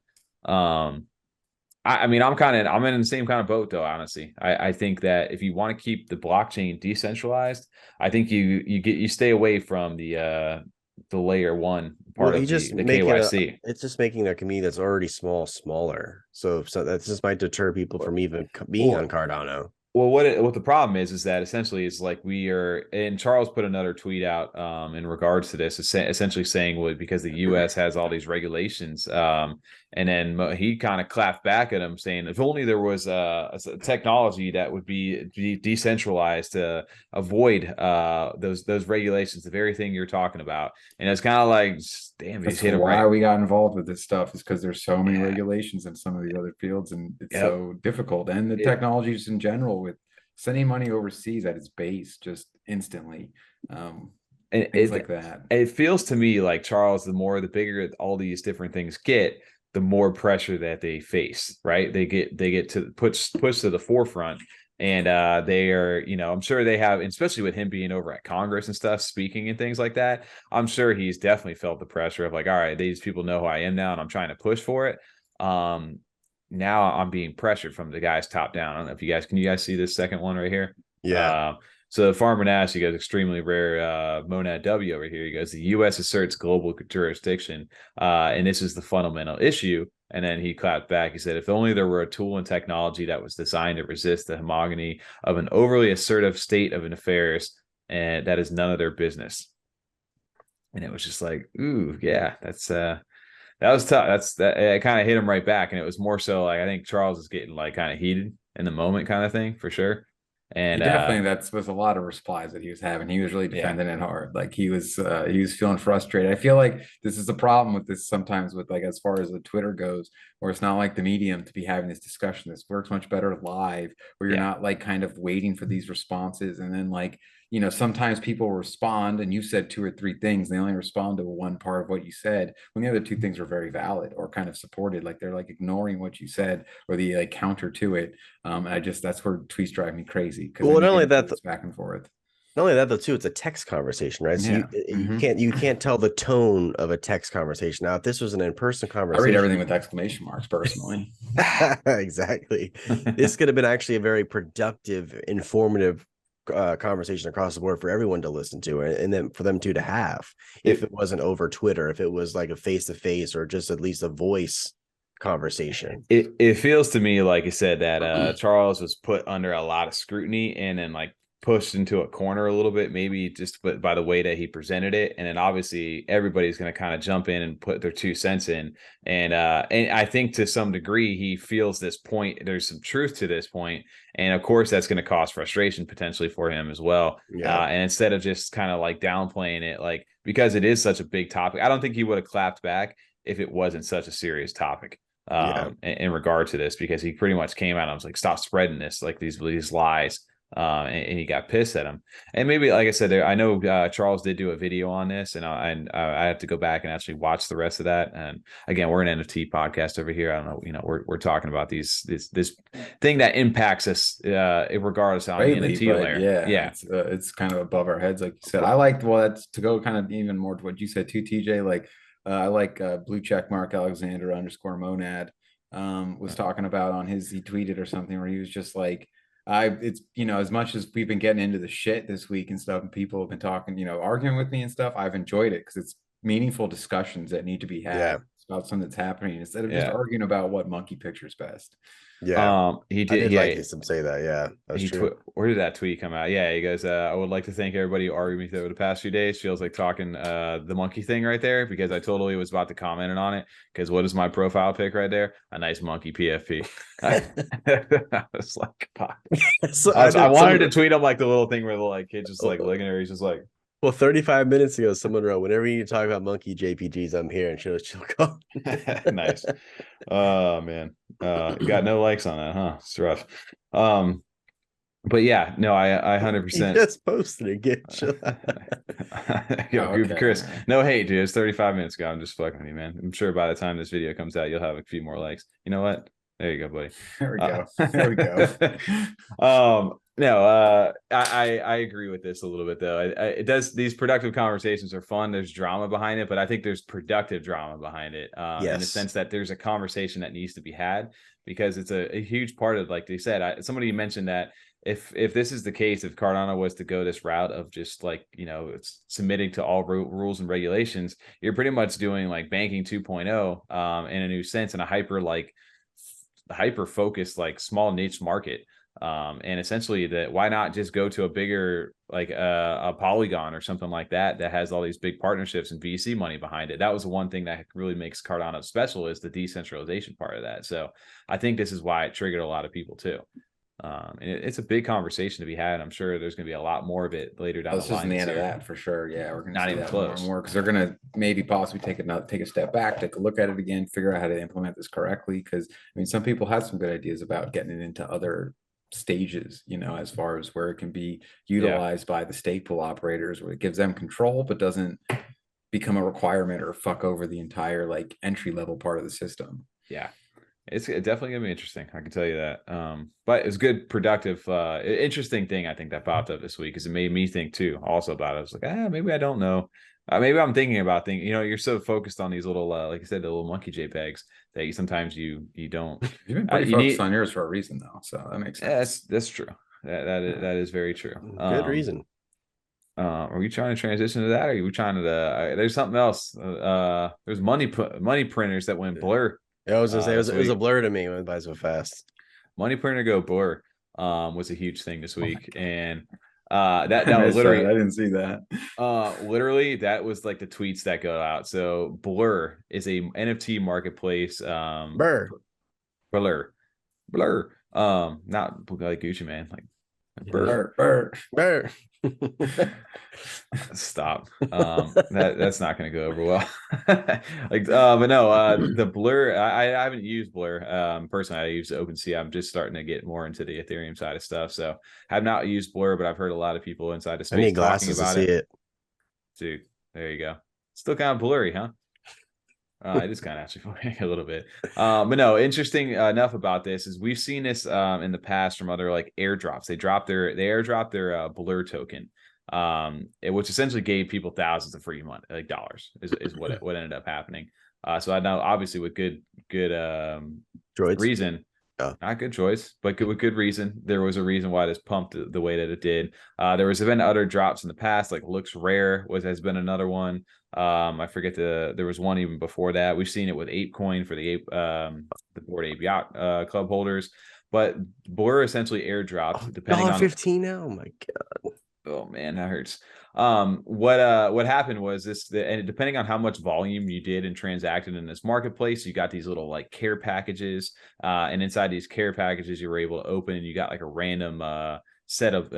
I mean, I'm in the same kind of boat though, honestly. I think that if you want to keep the blockchain decentralized, I think you stay away from the layer one part of the KYC. It's just making their community that's already smaller. So that just might deter people from even being on Cardano. Well, what the problem is that essentially is like we are, and Charles put another tweet out in regards to this, essentially saying because the U.S. has all these regulations, and then he kind of clapped back at him saying, if only there was a technology that would be decentralized to avoid those regulations, the very thing you're talking about. And it's kind of like, damn, that's why we got involved with this stuff, is because there's so many regulations in some of the other fields, and it's so difficult. And the technologies in general, with sending money overseas at its base just instantly, things like that. It feels to me like, Charles, the bigger all these different things get, the more pressure that they face, right? They get to pushed to the forefront. And they are, you know, I'm sure they have, especially with him being over at Congress and stuff, speaking and things like that. I'm sure he's definitely felt the pressure of like, all right, these people know who I am now, and I'm trying to push for it. Now I'm being pressured from the guys top down. I don't know if can you guys see this second one right here? Yeah. So Farmer Nash, he goes, extremely rare Monad W over here. He goes, the U.S. asserts global jurisdiction, and this is the fundamental issue. And then he clapped back. He said, if only there were a tool and technology that was designed to resist the homogeny of an overly assertive state of affairs, and that is none of their business. And it was just like, ooh, yeah, that was tough. It kind of hit him right back. And it was more so like, I think Charles is getting like kind of heated in the moment kind of thing for sure. And definitely that was a lot of replies that he was having. He was really defending it hard. Like he was feeling frustrated. I feel like this is the problem with this sometimes with like as far as the Twitter goes, where it's not like the medium to be having this discussion. This works much better live, where you're not like kind of waiting for these responses. And then like, you know, sometimes people respond and you said 2 or 3 things, and they only respond to one part of what you said when the other 2 things were very valid or kind of supported. Like they're like ignoring what you said or the like counter to it. That's where tweets drive me crazy. Well, not only that, it's back and forth. Not only that, though, too, it's a text conversation, right? So you can't tell the tone of a text conversation. Now, if this was an in-person conversation, I read everything with exclamation marks personally. Exactly. This could have been actually a very productive, informative conversation across the board for everyone to listen to, and then for them to have, if it wasn't over Twitter, if it was like a face-to-face or just at least a voice conversation. It feels to me like I said that Charles was put under a lot of scrutiny and then like pushed into a corner a little bit, maybe just by the way that he presented it. And then obviously everybody's going to kind of jump in and put their 2 cents in. And I think to some degree he feels this point, there's some truth to this point. And of course that's going to cause frustration potentially for him as well. And instead of just kind of like downplaying it, like, because it is such a big topic, I don't think he would have clapped back if it wasn't such a serious topic in regard to this, because he pretty much came out and was like, stop spreading this, like these lies. And he got pissed at him. And maybe, like I said, I know Charles did do a video on this, and I have to go back and actually watch the rest of that. And again, we're an NFT podcast over here. I don't know, you know, we're talking about this thing that impacts us, regardless on the NFT layer. Yeah, it's kind of above our heads, like you said. I liked that's to go kind of even more to what you said too, TJ. Like I like blue check mark Alexander _monad was talking about on his, he tweeted or something where he was just like, it's, you know, as much as we've been getting into the shit this week and stuff, and people have been talking, you know, arguing with me and stuff, I've enjoyed it because it's meaningful discussions that need to be had about something that's happening instead of just arguing about what monkey picture's best. He did like him say that. Yeah, that's true. Where did that tweet come out? Yeah, he goes, I would like to thank everybody who argued with me over the past few days. Feels like talking the monkey thing right there, because I totally was about to comment on it, because what is my profile pic right there? A nice monkey PFP. I was like, so I wanted to tweet him like the little thing where the like kid just like looking at her, he's just like, well, 35 minutes ago, someone wrote, whenever you talk about monkey JPGs, I'm here, and she'll go. Nice. Oh man. You got no likes on that, huh? It's rough. But yeah, no, I 100%. He just posted again. Chris, no hate, dude. It's 35 minutes ago. I'm just fucking with you, man. I'm sure by the time this video comes out, you'll have a few more likes. You know what? There you go, buddy. There we go. There we go. No, I agree with this a little bit though. It does, these productive conversations are fun. There's drama behind it, but I think there's productive drama behind it. In the sense that there's a conversation that needs to be had, because it's a huge part of, like they said, somebody mentioned that if this is the case, if Cardano was to go this route of just like, you know, it's submitting to all rules and regulations, you're pretty much doing like banking 2.0 in a new sense, in a hyper focused, like small niche market. And essentially that, why not just go to a bigger, like a Polygon or something like that has all these big partnerships and VC money behind it. That was the one thing that really makes Cardano special, is the decentralization part of that. So I think this is why it triggered a lot of people too. And it's a big conversation to be had. I'm sure there's going to be a lot more of it later down the line. This isn't the end of that for sure. Yeah, we're going to not see even that close. more because they're going to maybe possibly take a step back, take a look at it again, figure out how to implement this correctly. Because I mean, some people had some good ideas about getting it into other stages, you know, as far as where it can be utilized by the stake pool operators, where it gives them control but doesn't become a requirement or fuck over the entire like entry level part of the system. Yeah. It's definitely gonna be interesting. I can tell you that. But it's good, productive, interesting thing I think that popped up this week because it made me think too, also about it. I was like, maybe I don't know. Maybe I'm thinking about things. You know, you're so focused on these little, like I said, the little monkey JPEGs that sometimes you don't. You've been pretty You focused need. on yours for a reason though, so that makes Yeah, sense. that's true. That is very true. Good reason. Are we trying to transition to that? Or are we trying to? There's something else. There's money printers that went blur. I was gonna say it was a week. blur to me. It went by so fast. Money printer go blur was a huge thing this week, and that I was missed that. literally I didn't see that. literally that was like the tweets that go out. So Blur is a NFT marketplace. Burr. Blur, not like Gucci Man, like Burr, burr. Burr. Stop. That's not going to go over well. But no, the Blur. I haven't used Blur. Personally, I use OpenSea. I'm just starting to get more into the Ethereum side of stuff. So I've not used Blur, but I've heard a lot of people inside the space I need talking glasses about to see it. Dude, there you go. Still kind of blurry, huh? It is kind of actually a little bit. But no, interesting enough about this is we've seen this in the past from other like airdrops. They airdropped their Blur token, which essentially gave people thousands of free money, like dollars, is what ended up happening. So I know obviously with good reason. Oh. Not good choice, but with good reason. There was a reason why this pumped the way that it did. There was been other drops in the past, like Looks Rare has been another one. I forget there was one even before that. We've seen it with ApeCoin for the Bored Ape Yacht Club holders. But Blur essentially airdropped depending on $1.15 now. Oh my god. Oh man, that hurts. What happened was and depending on how much volume you did and transacted in this marketplace, you got these little like care packages, and inside these care packages, you were able to open, and you got like a random set of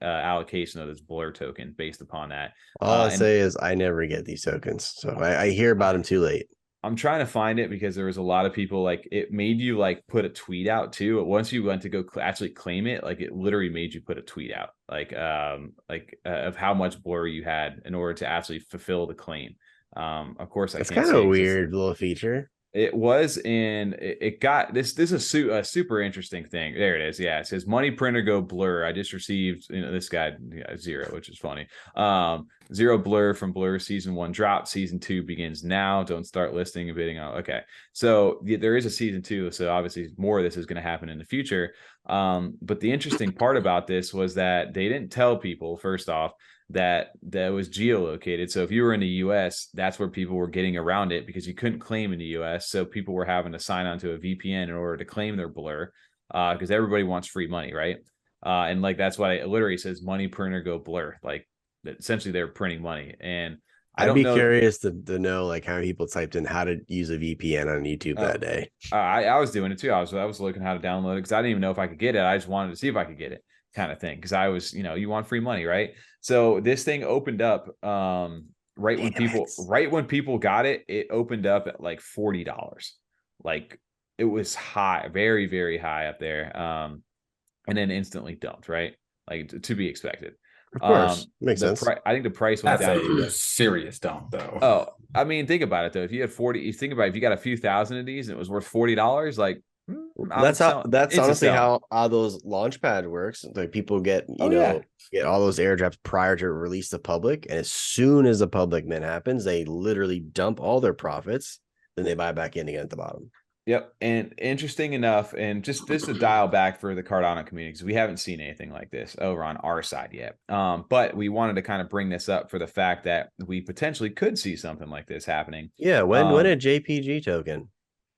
allocation of this Blur token based upon that. All I say is I never get these tokens, so I hear about them too late. I'm trying to find it because there was a lot of people like it made you like put a tweet out too. Once you went to go actually claim it, like it literally made you put a tweet out of how much Blur you had in order to actually fulfill the claim. Of course, that's kind of a weird little feature. It was it got this is a super interesting thing. There it is. Yeah, it says money printer go Blur. I just received this guy 0, which is funny. 0 Blur from Blur season 1 drop. Season 2 begins now. Don't start listing and bidding out. Okay, so there is a season 2, so obviously more of this is going to happen in the future. But the interesting part about this was that they didn't tell people, first off, that was geolocated. So if you were in the US, that's where people were getting around it because you couldn't claim in the US. So people were having to sign onto a VPN in order to claim their Blur, because everybody wants free money, right? And like that's why it literally says money printer go Blur. Like essentially they're printing money. And I'd be curious to know like how many people typed in how to use a VPN on YouTube that day. I was doing it too. I was looking how to download it because I didn't even know if I could get it. I just wanted to see if I could get it, kind of thing, because I was, you want free money, right? So this thing opened up right when people got it. It opened up at like $40. Like it was high, very very high up there, and then instantly dumped, right? Like to be expected. Of course, makes sense. I think the price went down. A serious dump, though. Oh, I mean, think about it though. If you had 40, you think about it, if you got a few thousand of these and it was worth $40, like that's honestly how those launchpad works. Like people get get all those airdrops prior to release to public, and as soon as the public mint happens, they literally dump all their profits, then they buy back in again at the bottom. Yep. And interesting enough, and just to dial back for the Cardano community, because we haven't seen anything like this over on our side yet. But we wanted to kind of bring this up for the fact that we potentially could see something like this happening. Yeah. When a JPG token?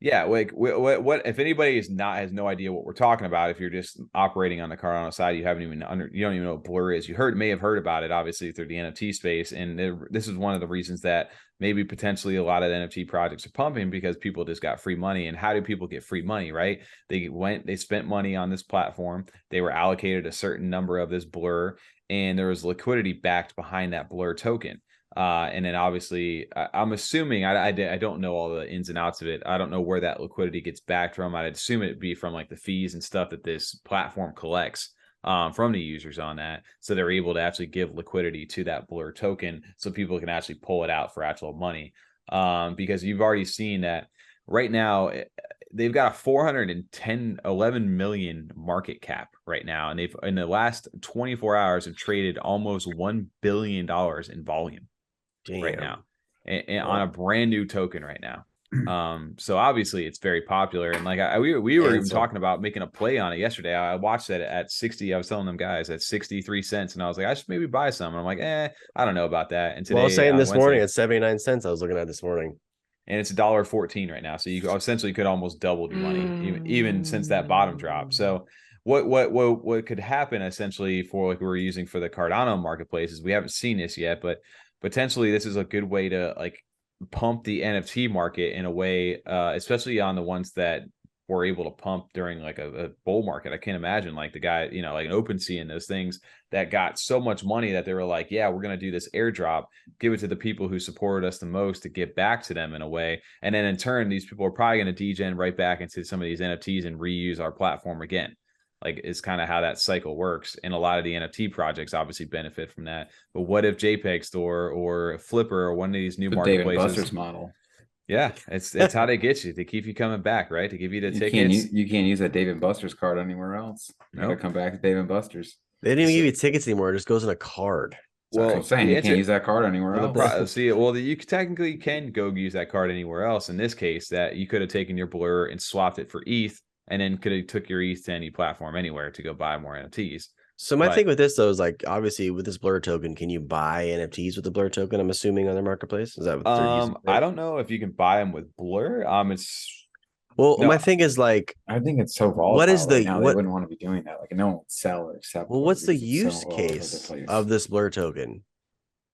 Yeah, like what if anybody has no idea what we're talking about? If you're just operating on the Cardano side, you don't even know what Blur is. You may have heard about it obviously through the NFT space, and this is one of the reasons that maybe potentially a lot of the NFT projects are pumping, because people just got free money. And how do people get free money, right? They spent money on this platform. They were allocated a certain number of this Blur, and there was liquidity backed behind that Blur token. And then obviously I'm assuming I don't know all the ins and outs of it. I don't know where that liquidity gets backed from. I'd assume it'd be from like the fees and stuff that this platform collects from the users on that. So they're able to actually give liquidity to that Blur token so people can actually pull it out for actual money. Because you've already seen that right now, they've got a 11 million market cap right now. And they've, in the last 24 hours, have traded almost $1 billion in volume. Damn. Right now, and on a brand new token right now. So obviously it's very popular, and like we were even talking about making a play on it yesterday. I watched it at 60. I was telling them guys at 63 cents, and I was like, I should maybe buy some. And I'm like, I don't know about that. And today, I was saying this Wednesday, morning at 79 cents. I was looking at this morning, and it's $1.14 right now. So you essentially could almost double your money, even since that bottom drop. So what could happen essentially for like we're using for the Cardano marketplace is we haven't seen this yet, but potentially this is a good way to like pump the NFT market in a way, especially on the ones that were able to pump during like a bull market. I can't imagine like the guy, like an OpenSea and those things that got so much money that they were like, yeah, we're going to do this airdrop, give it to the people who supported us the most to give back to them in a way. And then in turn, these people are probably going to degen right back into some of these NFTs and reuse our platform again. Like it's kind of how that cycle works. And a lot of the NFT projects obviously benefit from that. But what if JPEG Store or Flipper or one of these new marketplaces? David Buster's model. Yeah, it's how they get you. They keep you coming back, right? To give you the tickets. You can't use that David Buster's card anywhere else. You gotta come back to David Buster's. They didn't even give you tickets anymore. It just goes in a card. Well, I'm saying you can't use that card anywhere else. You technically can go use that card anywhere else. In this case, that you could have taken your Blur and swapped it for ETH, and then could have took your ETH to any platform anywhere to go buy more NFTs. So my thing with this though is like, obviously with this Blur token, can you buy NFTs with the Blur token? I'm assuming on their marketplace. Is that what they're using? I don't know if you can buy them with Blur. My thing is like, I think it's so volatile. What is the they wouldn't want to be doing that? Like no one would sell or accept. Well, what's the use case of this Blur token?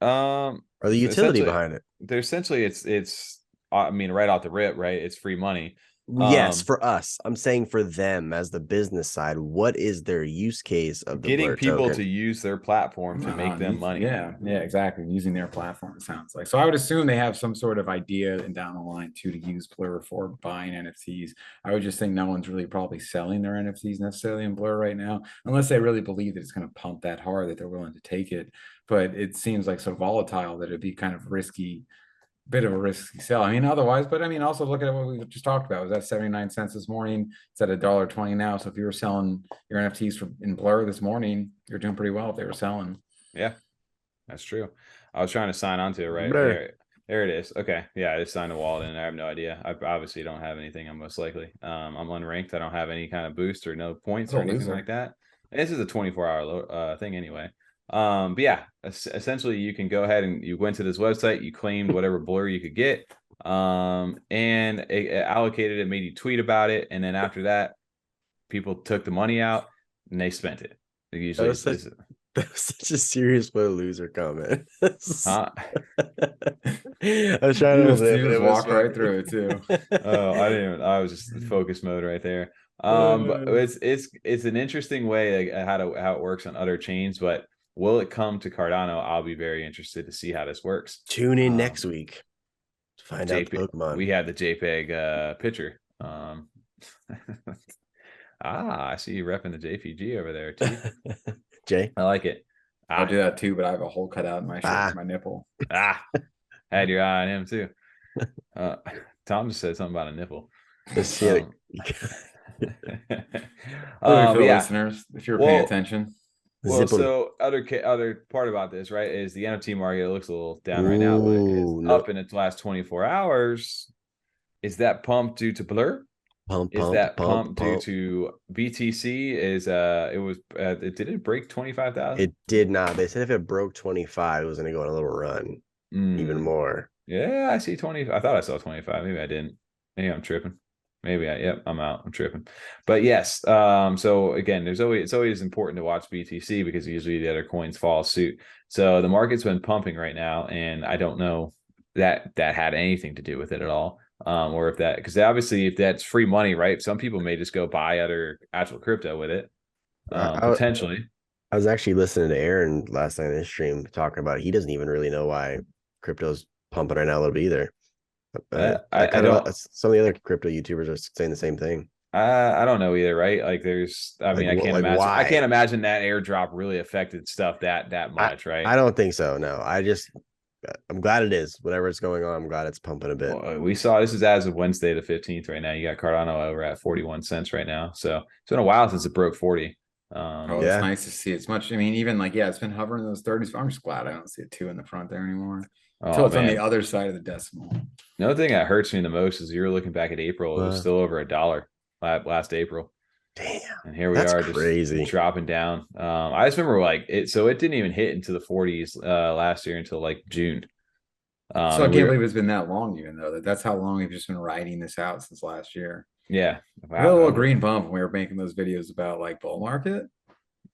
Or the utility behind it? They're essentially it's I mean, right off the rip, right? It's free money. Yes, for us. I'm saying for them as the business side, what is their use case of the getting Blur people token? to use their platform to make them money? Yeah, exactly. Using their platform, it sounds like. So I would assume they have some sort of idea and down the line too to use Blur for buying NFTs. I would just think no one's really probably selling their NFTs necessarily in Blur right now, unless they really believe that it's going to pump that hard that they're willing to take it. But it seems like so volatile that it'd be kind of risky. Bit of a risky sell. I mean, otherwise, but I mean, also look at what we just talked about. It was at 79 cents this morning. It's at $1.20 now. So if you were selling your NFTs in Blur this morning, you're doing pretty well if they were selling. Yeah, that's true. I was trying to sign onto it right there. It is. Okay. Yeah, I just signed a wallet and I have no idea. I obviously don't have anything. I'm most likely. I'm unranked. I don't have any kind of boost or no points or anything like that. This is a 24-hour thing anyway. But yeah, essentially you can go ahead and you went to this website, you claimed whatever Blur you could get, and it allocated it, made you tweet about it, and then after that, people took the money out and they spent it. Usually, that was such a serious what a loser comment. I was trying to walk right through it too. I was just in focus mode right there. But it's an interesting way like, how it works on other chains, but will it come to Cardano? I'll be very interested to see how this works. Tune in next week to find out the Pokemon. We had the JPEG picture. I see you repping the JPG over there too. Jay, I like it. I'll do that too, but I have a hole cut out in my shirt, my nipple. Had your eye on him too. Tom just said something about a nipple. Listeners, if you're paying attention. Well, so other part about this, right, is the NFT market looks a little down right now, but it's up in its last 24 hours. Is that pump due to Blur? Pump due to BTC? Did it break 25,000? It did not. They said if it broke 25, it was going to go on a little run, even more. Yeah, I see 20. I thought I saw 25. Maybe I didn't. Maybe I'm tripping. I'm out. I'm tripping. But yes, so again, it's always important to watch BTC because usually the other coins follow suit. So the market's been pumping right now, and I don't know that had anything to do with it at all. Or if that, because obviously if that's free money, right? Some people may just go buy other actual crypto with it. Potentially. I was actually listening to Aaron last night in his stream talking about it. He doesn't even really know why crypto's pumping right now a little bit either. Some of the other crypto YouTubers are saying the same thing. I don't know either, right? Like there's, I mean, I can't imagine. I why? can't imagine that airdrop really affected stuff that much, right? I don't think so. No, I'm glad it is. Whatever it's going on, I'm glad it's pumping a bit. Well, we saw this is as of Wednesday the 15th right now. You got Cardano over at 41 cents right now. So it's been a while since it broke 40. Oh, Yeah. it's nice to see. It's much. I mean, even like, yeah, it's been hovering in those 30s. But I'm just glad I don't see a 2 in the front there anymore. Until Oh it's on man, the other side of the decimal. another thing that hurts me the most is you're looking back at April. It was still over $1 last April. Damn. And here we That's are crazy. just dropping down. I just remember like it, so it didn't even hit into the 40s last year until like June. So I can't believe it's been that long, even though that's how long we've just been riding this out since last year. Yeah. We had a little green bump when we were making those videos about like bull market.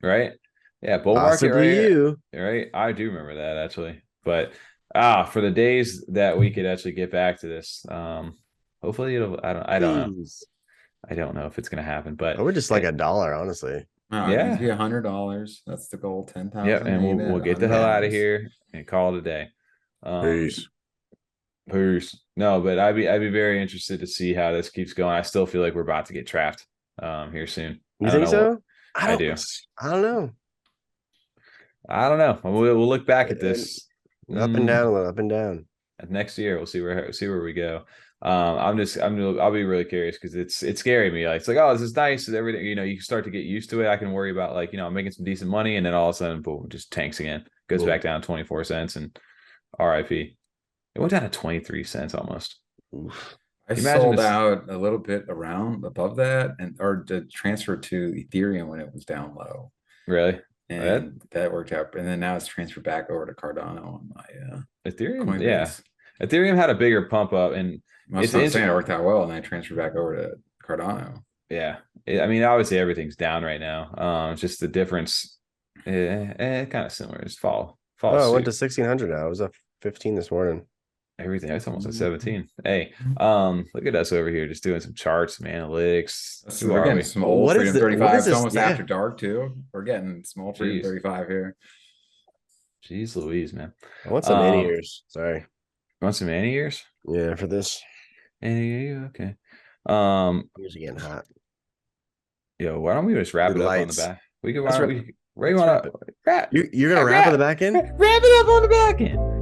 Right. Yeah, bull Possibly market, right? I do remember that actually. But for the days that we could actually get back to this, hopefully it'll I don't know. I don't know if it's gonna happen, but we're just like $1, honestly. No, it needs to be $100. That's the goal. 10,000. Yeah, and we'll get the hell out of here and call it a day. Peace. No, but I'd be very interested to see how this keeps going. I still feel like we're about to get trapped here soon. You think so? I do. I don't know. I don't know. We'll look back at this up and down, a little up and down. Next year. We'll see where we go. I'll be really curious because it's scaring me. Like it's like, oh, this is nice and everything. You know, you can start to get used to it. I can worry about like, I'm making some decent money, and then all of a sudden, boom, just tanks again. Goes back down 24 cents and RIP. It went down to 23 cents almost. Oof. I sold out a little bit around above that or to transfer to Ethereum when it was down low. Really? And that worked out. And then now it's transferred back over to Cardano on my Ethereum. Coinbase. Yeah. Ethereum had a bigger pump up, and it's saying it worked out well, and I transferred back over to Cardano. Yeah. I mean, obviously everything's down right now. It's just the difference. Kind of similar. It's fall. Oh, it went to 1600 now. It was up 15 this morning. Everything. It's almost at 17. Hey, look at us over here just doing some charts, some analytics. We're getting small Freedom 35. It's almost after dark too. We're getting small Freedom 35 here. Jeez Louise, man. I want some anti-years. Sorry. You want some anti-years? Yeah, for this. Okay. Years are getting hot. Yo, why don't we just wrap it up on the back? We can You're gonna wrap it on the back end? Wrap it up on the back end.